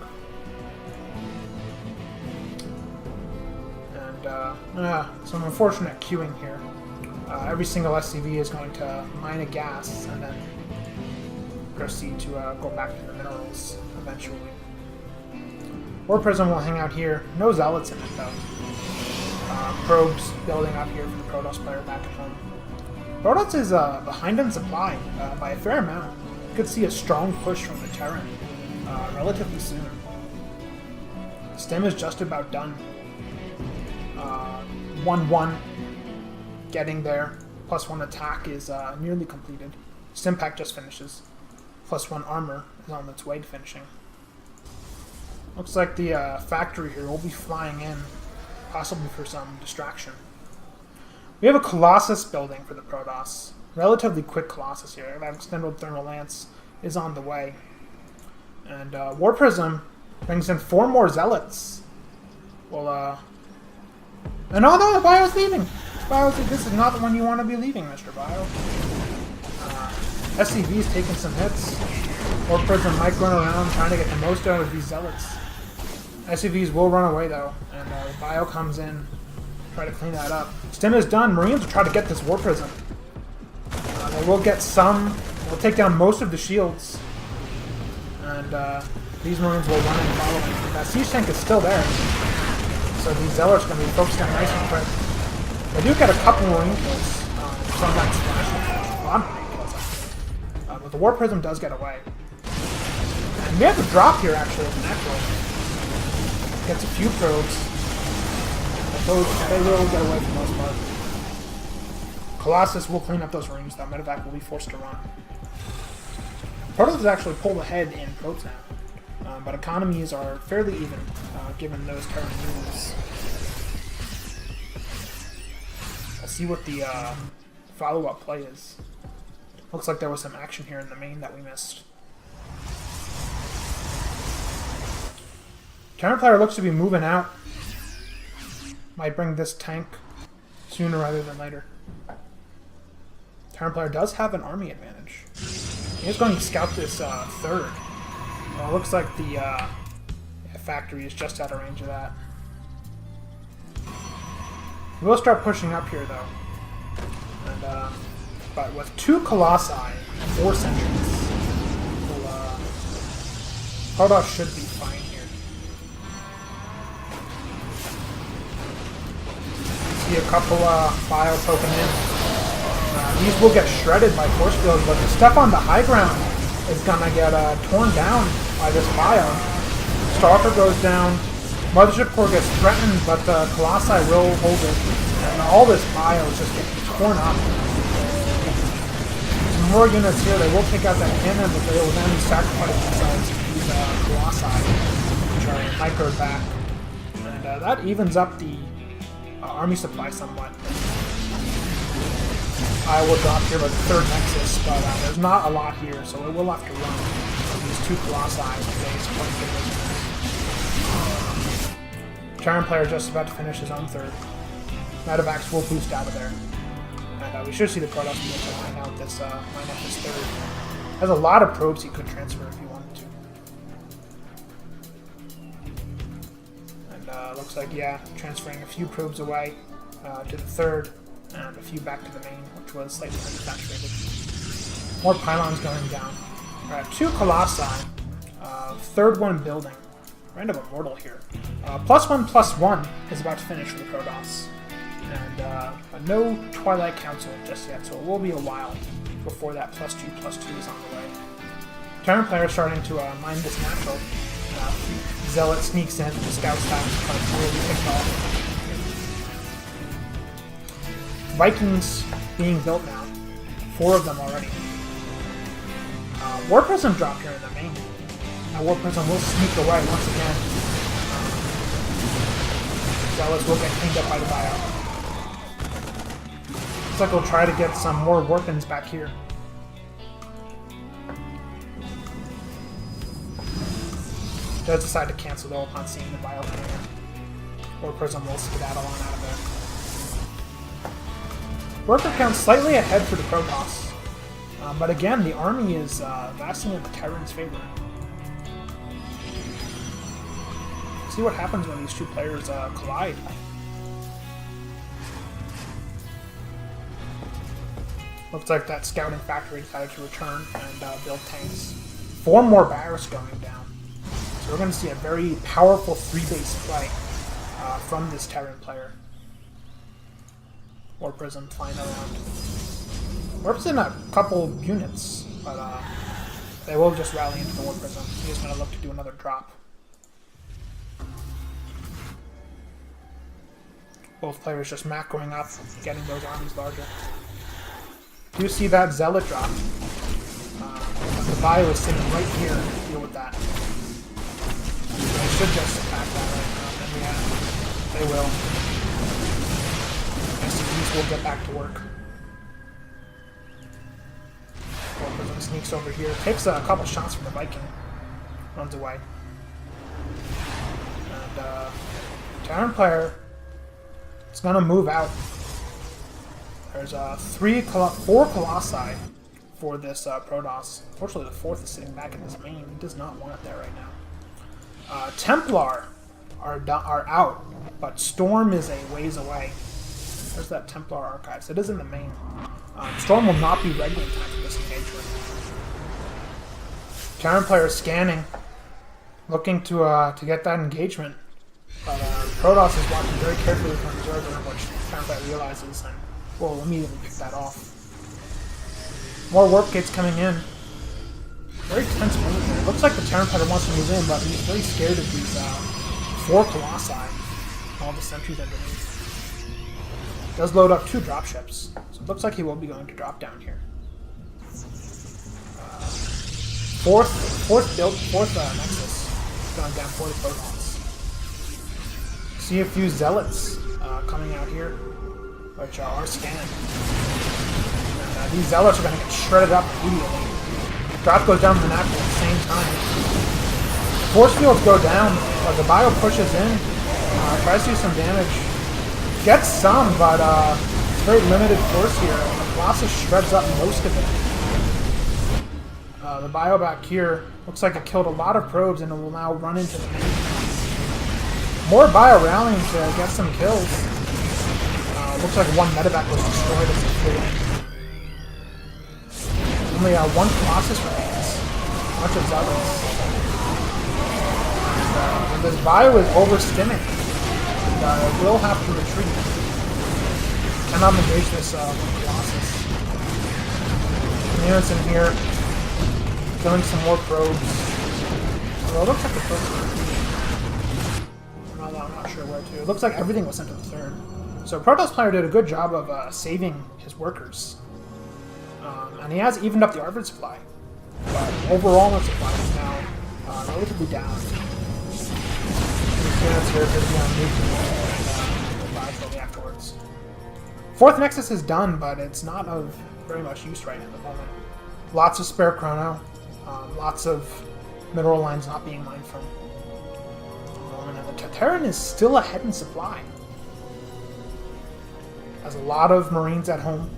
And, some unfortunate queuing here. Every single SCV is going to mine a gas and then proceed to go back to the minerals eventually. Warp Prism will hang out here. No Zealots in it though. Probes building up here for the Protoss player back at home. Protoss is behind in supply by a fair amount. You could see a strong push from the Terran relatively soon. Stem is just about done. 1-1, getting there. +1 attack is nearly completed. Stim pack just finishes. +1 armor is on its way to finishing. Looks like the factory here will be flying in, possibly for some distraction. We have a Colossus building for the Protoss. Relatively quick Colossus here. That extended thermal lance is on the way. And War Prism brings in 4 more Zealots. Well, and oh no, the Bio's leaving! This is not the one you want to be leaving, Mr. Bio. SCV's taking some hits. War Prism might run around trying to get the most out of these Zealots. SCVs will run away though, and Bio comes in, try to clean that up. Stim is done. Marines will try to get this War Prism. They will get some. They'll take down most of the shields, and these Marines will run and follow him. That siege tank is still there, so these Zealots are going to be focused on nice and quick. They do get a couple Marine kills from that splash. A lot of Marine kills, actually. But the War Prism does get away. And we have a drop here, actually, of the Necro. Gets a few probes. They will get away for the most part. Colossus will clean up those Marines, though. Medevac will be forced to run. Protoss has actually pulled ahead in probes now. But economies are fairly even, given those Terran units. Let's see what the follow-up play is. Looks like there was some action here in the main that we missed. Terran player looks to be moving out. Might bring this tank sooner rather than later. Terran player does have an army advantage. He's going to scout this third. Well, it looks like the factory is just out of range of that. We'll start pushing up here though. And, but with 2 Colossi and 4 sentries, Protoss should be fine here. See a couple Bio poking in. These will get shredded by force fields, but the stuff on the high ground is gonna get torn down by this Bio. Stalker goes down. Mothership Core gets threatened, but Colossi will hold it. And all this Bio is just getting torn up. Some more units here. They will take out that cannon, but they will then sacrifice themselves to these Colossi, which are microed back. And that evens up the army supply somewhat. I will drop here with the 3rd Nexus, but there's not a lot here, so it will have to run from these 2 Colossi in today's point. Terran player just about to finish his own 3rd. Medevacs will boost out of there. And we should see the Protoss be able to line out this 3rd. Has a lot of probes he could transfer if he wanted to. And looks like, yeah, transferring a few probes away to the 3rd. And a few back to the main, which was slightly undersaturated. More pylons going down. We're at 2 Colossi. 3rd one building. Random Immortal here. +1/+1 is about to finish for the Protoss. And no Twilight Council just yet, so it will be a while before that +2/+2 is on the way. Terran player starting to mine this natural. Zealot sneaks in, scouts that, kind of really picked off. Vikings being built now. 4 of them already. War Prism dropped here in the main. Now War Prism will sneak away once again. Zealots will get cleaned up by the Bio. Looks like we'll try to get some more Warpins back here. Does decide to cancel though upon seeing the Bio coming in. War Prism will skedaddle on out of there. Worker count slightly ahead for the Protoss, but again, the army is vastly in the Terran's favor. See what happens when these 2 players collide. Looks like that scouting factory decided to return and build tanks. 4 more barracks going down. So we're going to see a very powerful 3-base play from this Terran player. War Prism flying around. Warp's in a couple units, but they will just rally into the Warp Prism. He's going to look to do another drop. Both players just macroing up, getting those armies larger. Do you see that Zealot drop? The bio is sitting right here to deal with that. They should just attack that right now, and yeah, they will. SCPs will get back to work. Warp Prism sneaks over here, takes a couple shots from the Viking, runs away. And Terran player is going to move out. There's 4 Colossi for this Protoss. Unfortunately, the 4th is sitting back in his main. He does not want it there right now. Templar are out, but Storm is a ways away. There's that Templar Archives. It is in the main. Storm will not be ready in time for this engagement. Terran player is scanning, looking to get that engagement. But Protoss is watching very carefully from the observer, which Terran player realizes and will immediately pick that off. More warp gates coming in. Very tense moment here. It looks like the Terran player wants to move in, but he's very scared of these 4 Colossi and all the sentries underneath. Does load up 2 dropships, so it looks like he will be going to drop down here. Fourth Nexus going down for the Protons. See a few Zealots coming out here, which are scanned. And these Zealots are going to get shredded up immediately. Drop goes down to the natural at the same time. Force fields go down, but the bio pushes in, tries to do some damage. Gets some, but it's very limited force here. The Colossus shreds up most of it. The bio back here looks like it killed a lot of probes and it will now run into the main. More bio rallying to get some kills. Looks like 1 medevac was destroyed as it flew in. Only 1 Colossus remains. A bunch of Zealots. And this bio is overstimming. And it will have to retreat. Cannot engage this 1 Colossus. Units in here. Killing some more probes. Well, it looks like the probes are retreating. I'm not sure where to. It looks like everything was sent to the 3rd. So Protoss player did a good job of saving his workers. And he has evened up the armored supply. But overall, the supply is now relatively down. These units here are going to be on and buy shortly afterwards. 4th Nexus is done, but it's not of very much use right at the moment. Lots of spare chrono. Lots of mineral lines not being mined from. And the Terran is still ahead in supply. Has a lot of Marines at home.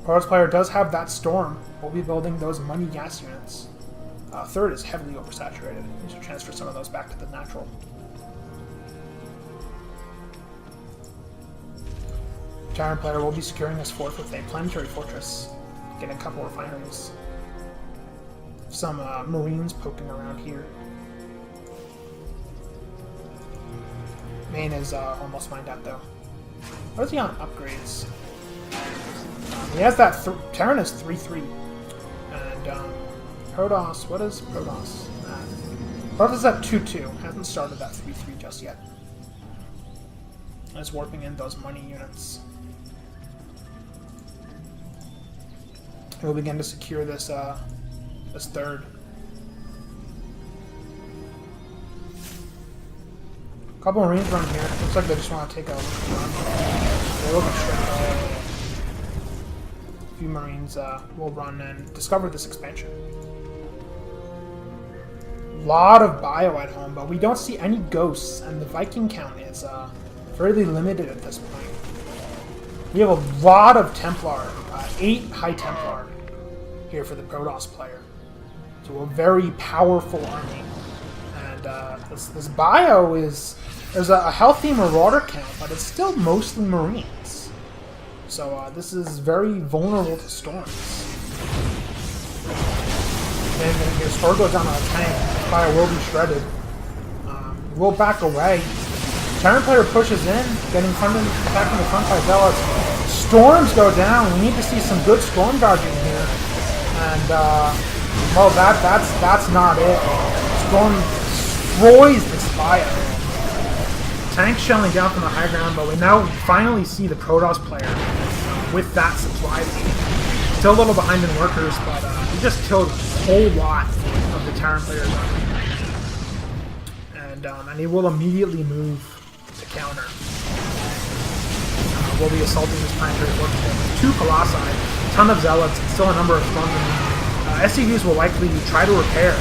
Protoss player does have that Storm. We'll be building those money gas units. 3rd is heavily oversaturated. We should transfer some of those back to the natural. Terran player will be securing his 4th with a planetary fortress. Getting a couple refineries. Some Marines poking around here. Main is almost mined out though. What is he on upgrades? He has that Terran is 3-3. And Protoss, what is Protoss? Protoss is at 2-2. Hasn't started that 3-3 just yet. It's warping in those money units. We'll begin to secure this this 3rd. A couple Marines run here. Looks like they just want to take a run. They're looking straight away. A few Marines will run and discover this expansion. A lot of bio at home, but we don't see any ghosts, and the Viking count is fairly limited at this point. We have a lot of Templar, 8 High Templar here for the Protoss player. So a very powerful army. And this bio is... There's a healthy Marauder count, but it's still mostly Marines. So this is very vulnerable to storms. And then your sword goes down on a tank. The bio will be shredded. We'll back away. Terran player pushes in, getting back in the front by Zealots. Storms go down. We need to see some good storm dodging here. And, well, that's not it. Storm destroys the Spire. Tank shelling down from the high ground, but we now finally see the Protoss player with that supply lead. Still a little behind in workers, but he just killed a whole lot of the Terran players. And he will immediately move to counter. We'll be assaulting this planetary fortress. 2 Colossi, a ton of Zealots, and still a number of storms. SCVs will likely try to repair,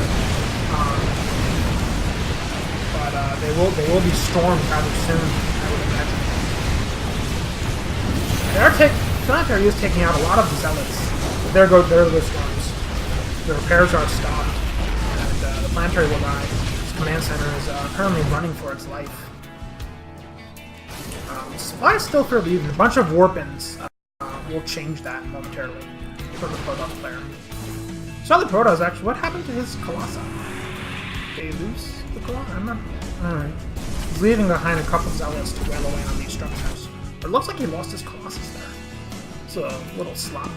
but they will be stormed rather soon, I would imagine. Planetary is taking out a lot of the Zealots. But there go the storms. The repairs are stopped, and the planetary will die. Its command center is currently running for its life. Supply is still fairly even. A bunch of warp-ins will change that momentarily for the Protoss player. So the Protoss actually, what happened to his Colossi? Did they lose the Colossi? I'm not. Alright. He's leaving behind a couple Zealots to wail away on these structures. But it looks like he lost his Colossus there. It's a little sloppy.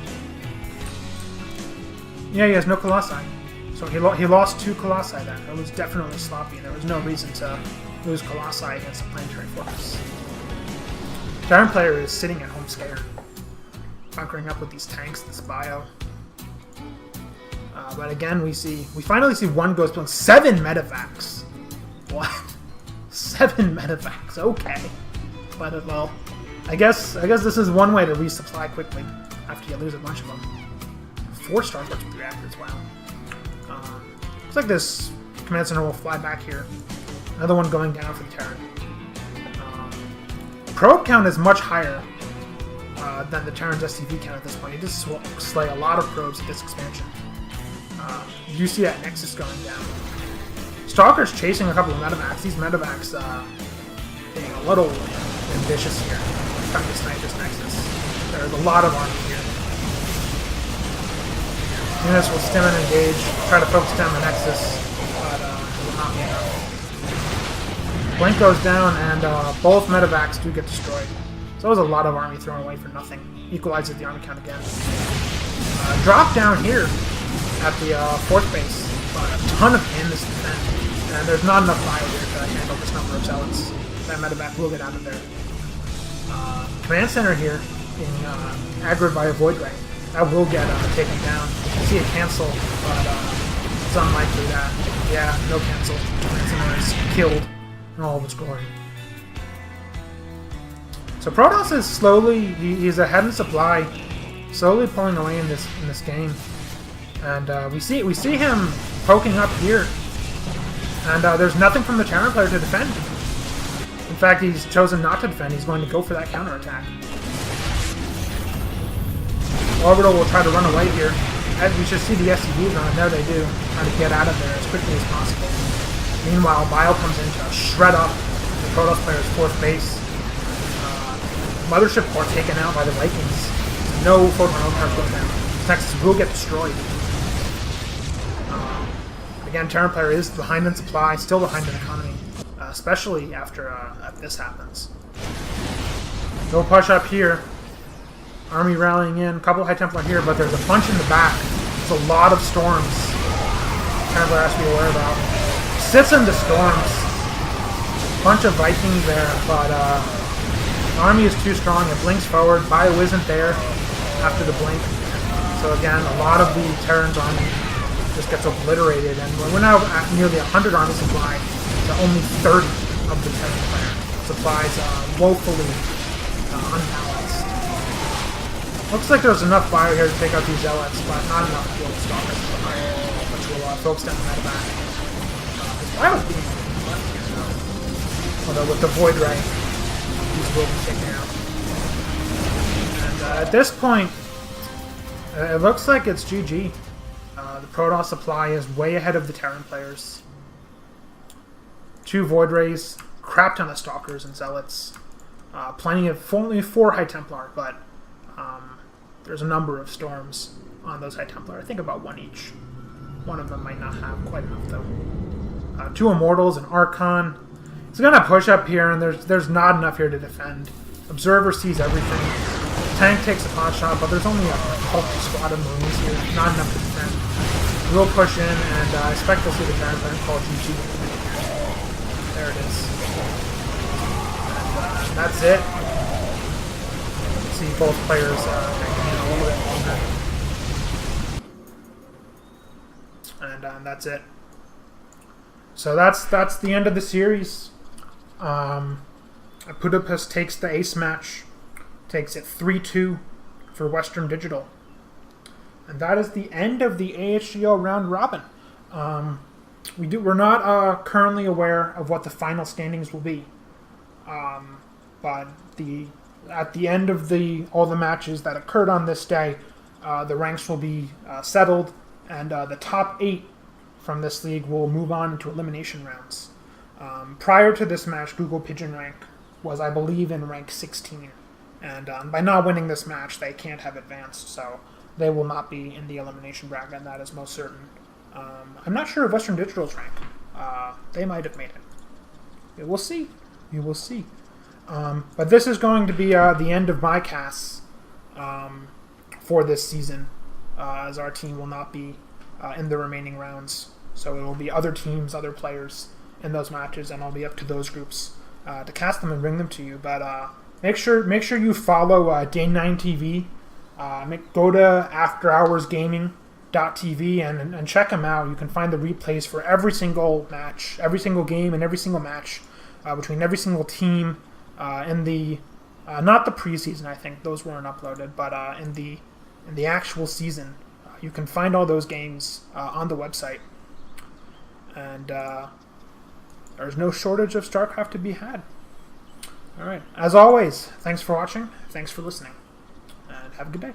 Yeah, he has no Colossi. So he lost 2 Colossi there. It was definitely sloppy. There was no reason to lose Colossi against a planetary fortress. Terran player is sitting at home scared. Bunkering up with these tanks, this bio. But again, we finally see 1 Ghost Build, 7 medevacs. What? 7 medevacs, okay. But, well, I guess this is one way to resupply quickly after you lose a bunch of them. 4 Star Force reactors, wow. Looks like this command center will fly back here. Another one going down for the Terran. Probe count is much higher than the Terran's SCV count at this point. He just slay a lot of probes at this expansion. You see that Nexus going down. Stalker's chasing a couple of medevacs. These medevacs being a little ambitious here. Trying to snipe this Nexus. There's a lot of army here. Units will stem and engage, try to focus down the Nexus, but it will not be enough. Blink goes down, and both medevacs do get destroyed. So that was a lot of army thrown away for nothing. Equalizes the army count again. Drop down here at the 4th base, but a ton of canvas to defend. And there's not enough fire here to handle this number of Zealots. That medevac will get out of there. Command center here being aggroed by a Void Ray. That will get taken down. I see it cancel, but it's unlikely that. Yeah, no cancel. Command center is killed in all of its glory. So Protoss is slowly, he's ahead in supply, slowly pulling away in this game. And we see him poking up here. And there's nothing from the Terran player to defend. In fact, he's chosen not to defend. He's going to go for that counterattack. Orbital will try to run away here. As we should see the SCVs on it. There they do. Trying to get out of there as quickly as possible. Meanwhile, Bile comes in to shred up the Protoss player's 4th base. Mothership core taken out by the Vikings. No photon overcharge goes down. Nexus will get destroyed. Again, Terran player is behind in supply, still behind in economy, especially after this happens. No push up here. Army rallying in, couple High Templar here, but there's a bunch in the back. There's a lot of storms. Terran player has to be aware about. Sits into storms. Bunch of Vikings there, but the army is too strong. It blinks forward. Bio isn't there after the blink. So again, a lot of the Terran's army just gets obliterated, and we're now at nearly 100 army supply to only 30 of the Terran player. Supplies woefully unbalanced. Looks like there's enough fire here to take out these Zealots, but not enough to kill the Stalkers behind, which will focus down the medevac. His Bio's being left here now. Although with the Void Ray, these will be taken out. And at this point, it looks like it's GG. The Protoss supply is way ahead of the Terran players. 2 Void Rays, crap ton of Stalkers and Zealots. Plenty of, only 4 High Templar, but there's a number of storms on those High Templar. I think about 1 each. One of them might not have quite enough, though. 2 Immortals, an Archon, It's gonna push up here, and there's not enough here to defend. Observer sees everything. Tank takes a pot shot, but there's only a bulky squad of Marines here. Not enough to defend. We'll push in, and I expect to see the Giant Plan call GG. There it is. And that's it. See both players hanging in a little bit longer. And that's it. So that's the end of the series. Budapest takes the ace match, takes it 3-2 for Western Digital. And that is the end of the AHGL round robin. We're not currently aware of what the final standings will be. But at the end of all the matches that occurred on this day, the ranks will be settled, and the top 8 from this league will move on into elimination rounds. Prior to this match, Google Pigeon rank was, I believe, in rank 16. And by not winning this match, they can't have advanced, so they will not be in the elimination bracket, and that is most certain. I'm not sure of Western Digital's rank. They might have made it. We will see. We will see. But this is going to be the end of my casts for this season, as our team will not be in the remaining rounds. So it will be other teams, other players in those matches, and I'll be up to those groups to cast them and bring them to you. But make sure you follow Day9 TV. Go to AfterHoursGaming.tv and check them out. You can find the replays for every single match, every single game, and every single match between every single team in the not the preseason. I think those weren't uploaded, but in the actual season. You can find all those games on the website. And there's no shortage of StarCraft to be had. All right. As always, thanks for watching. Thanks for listening. And have a good day.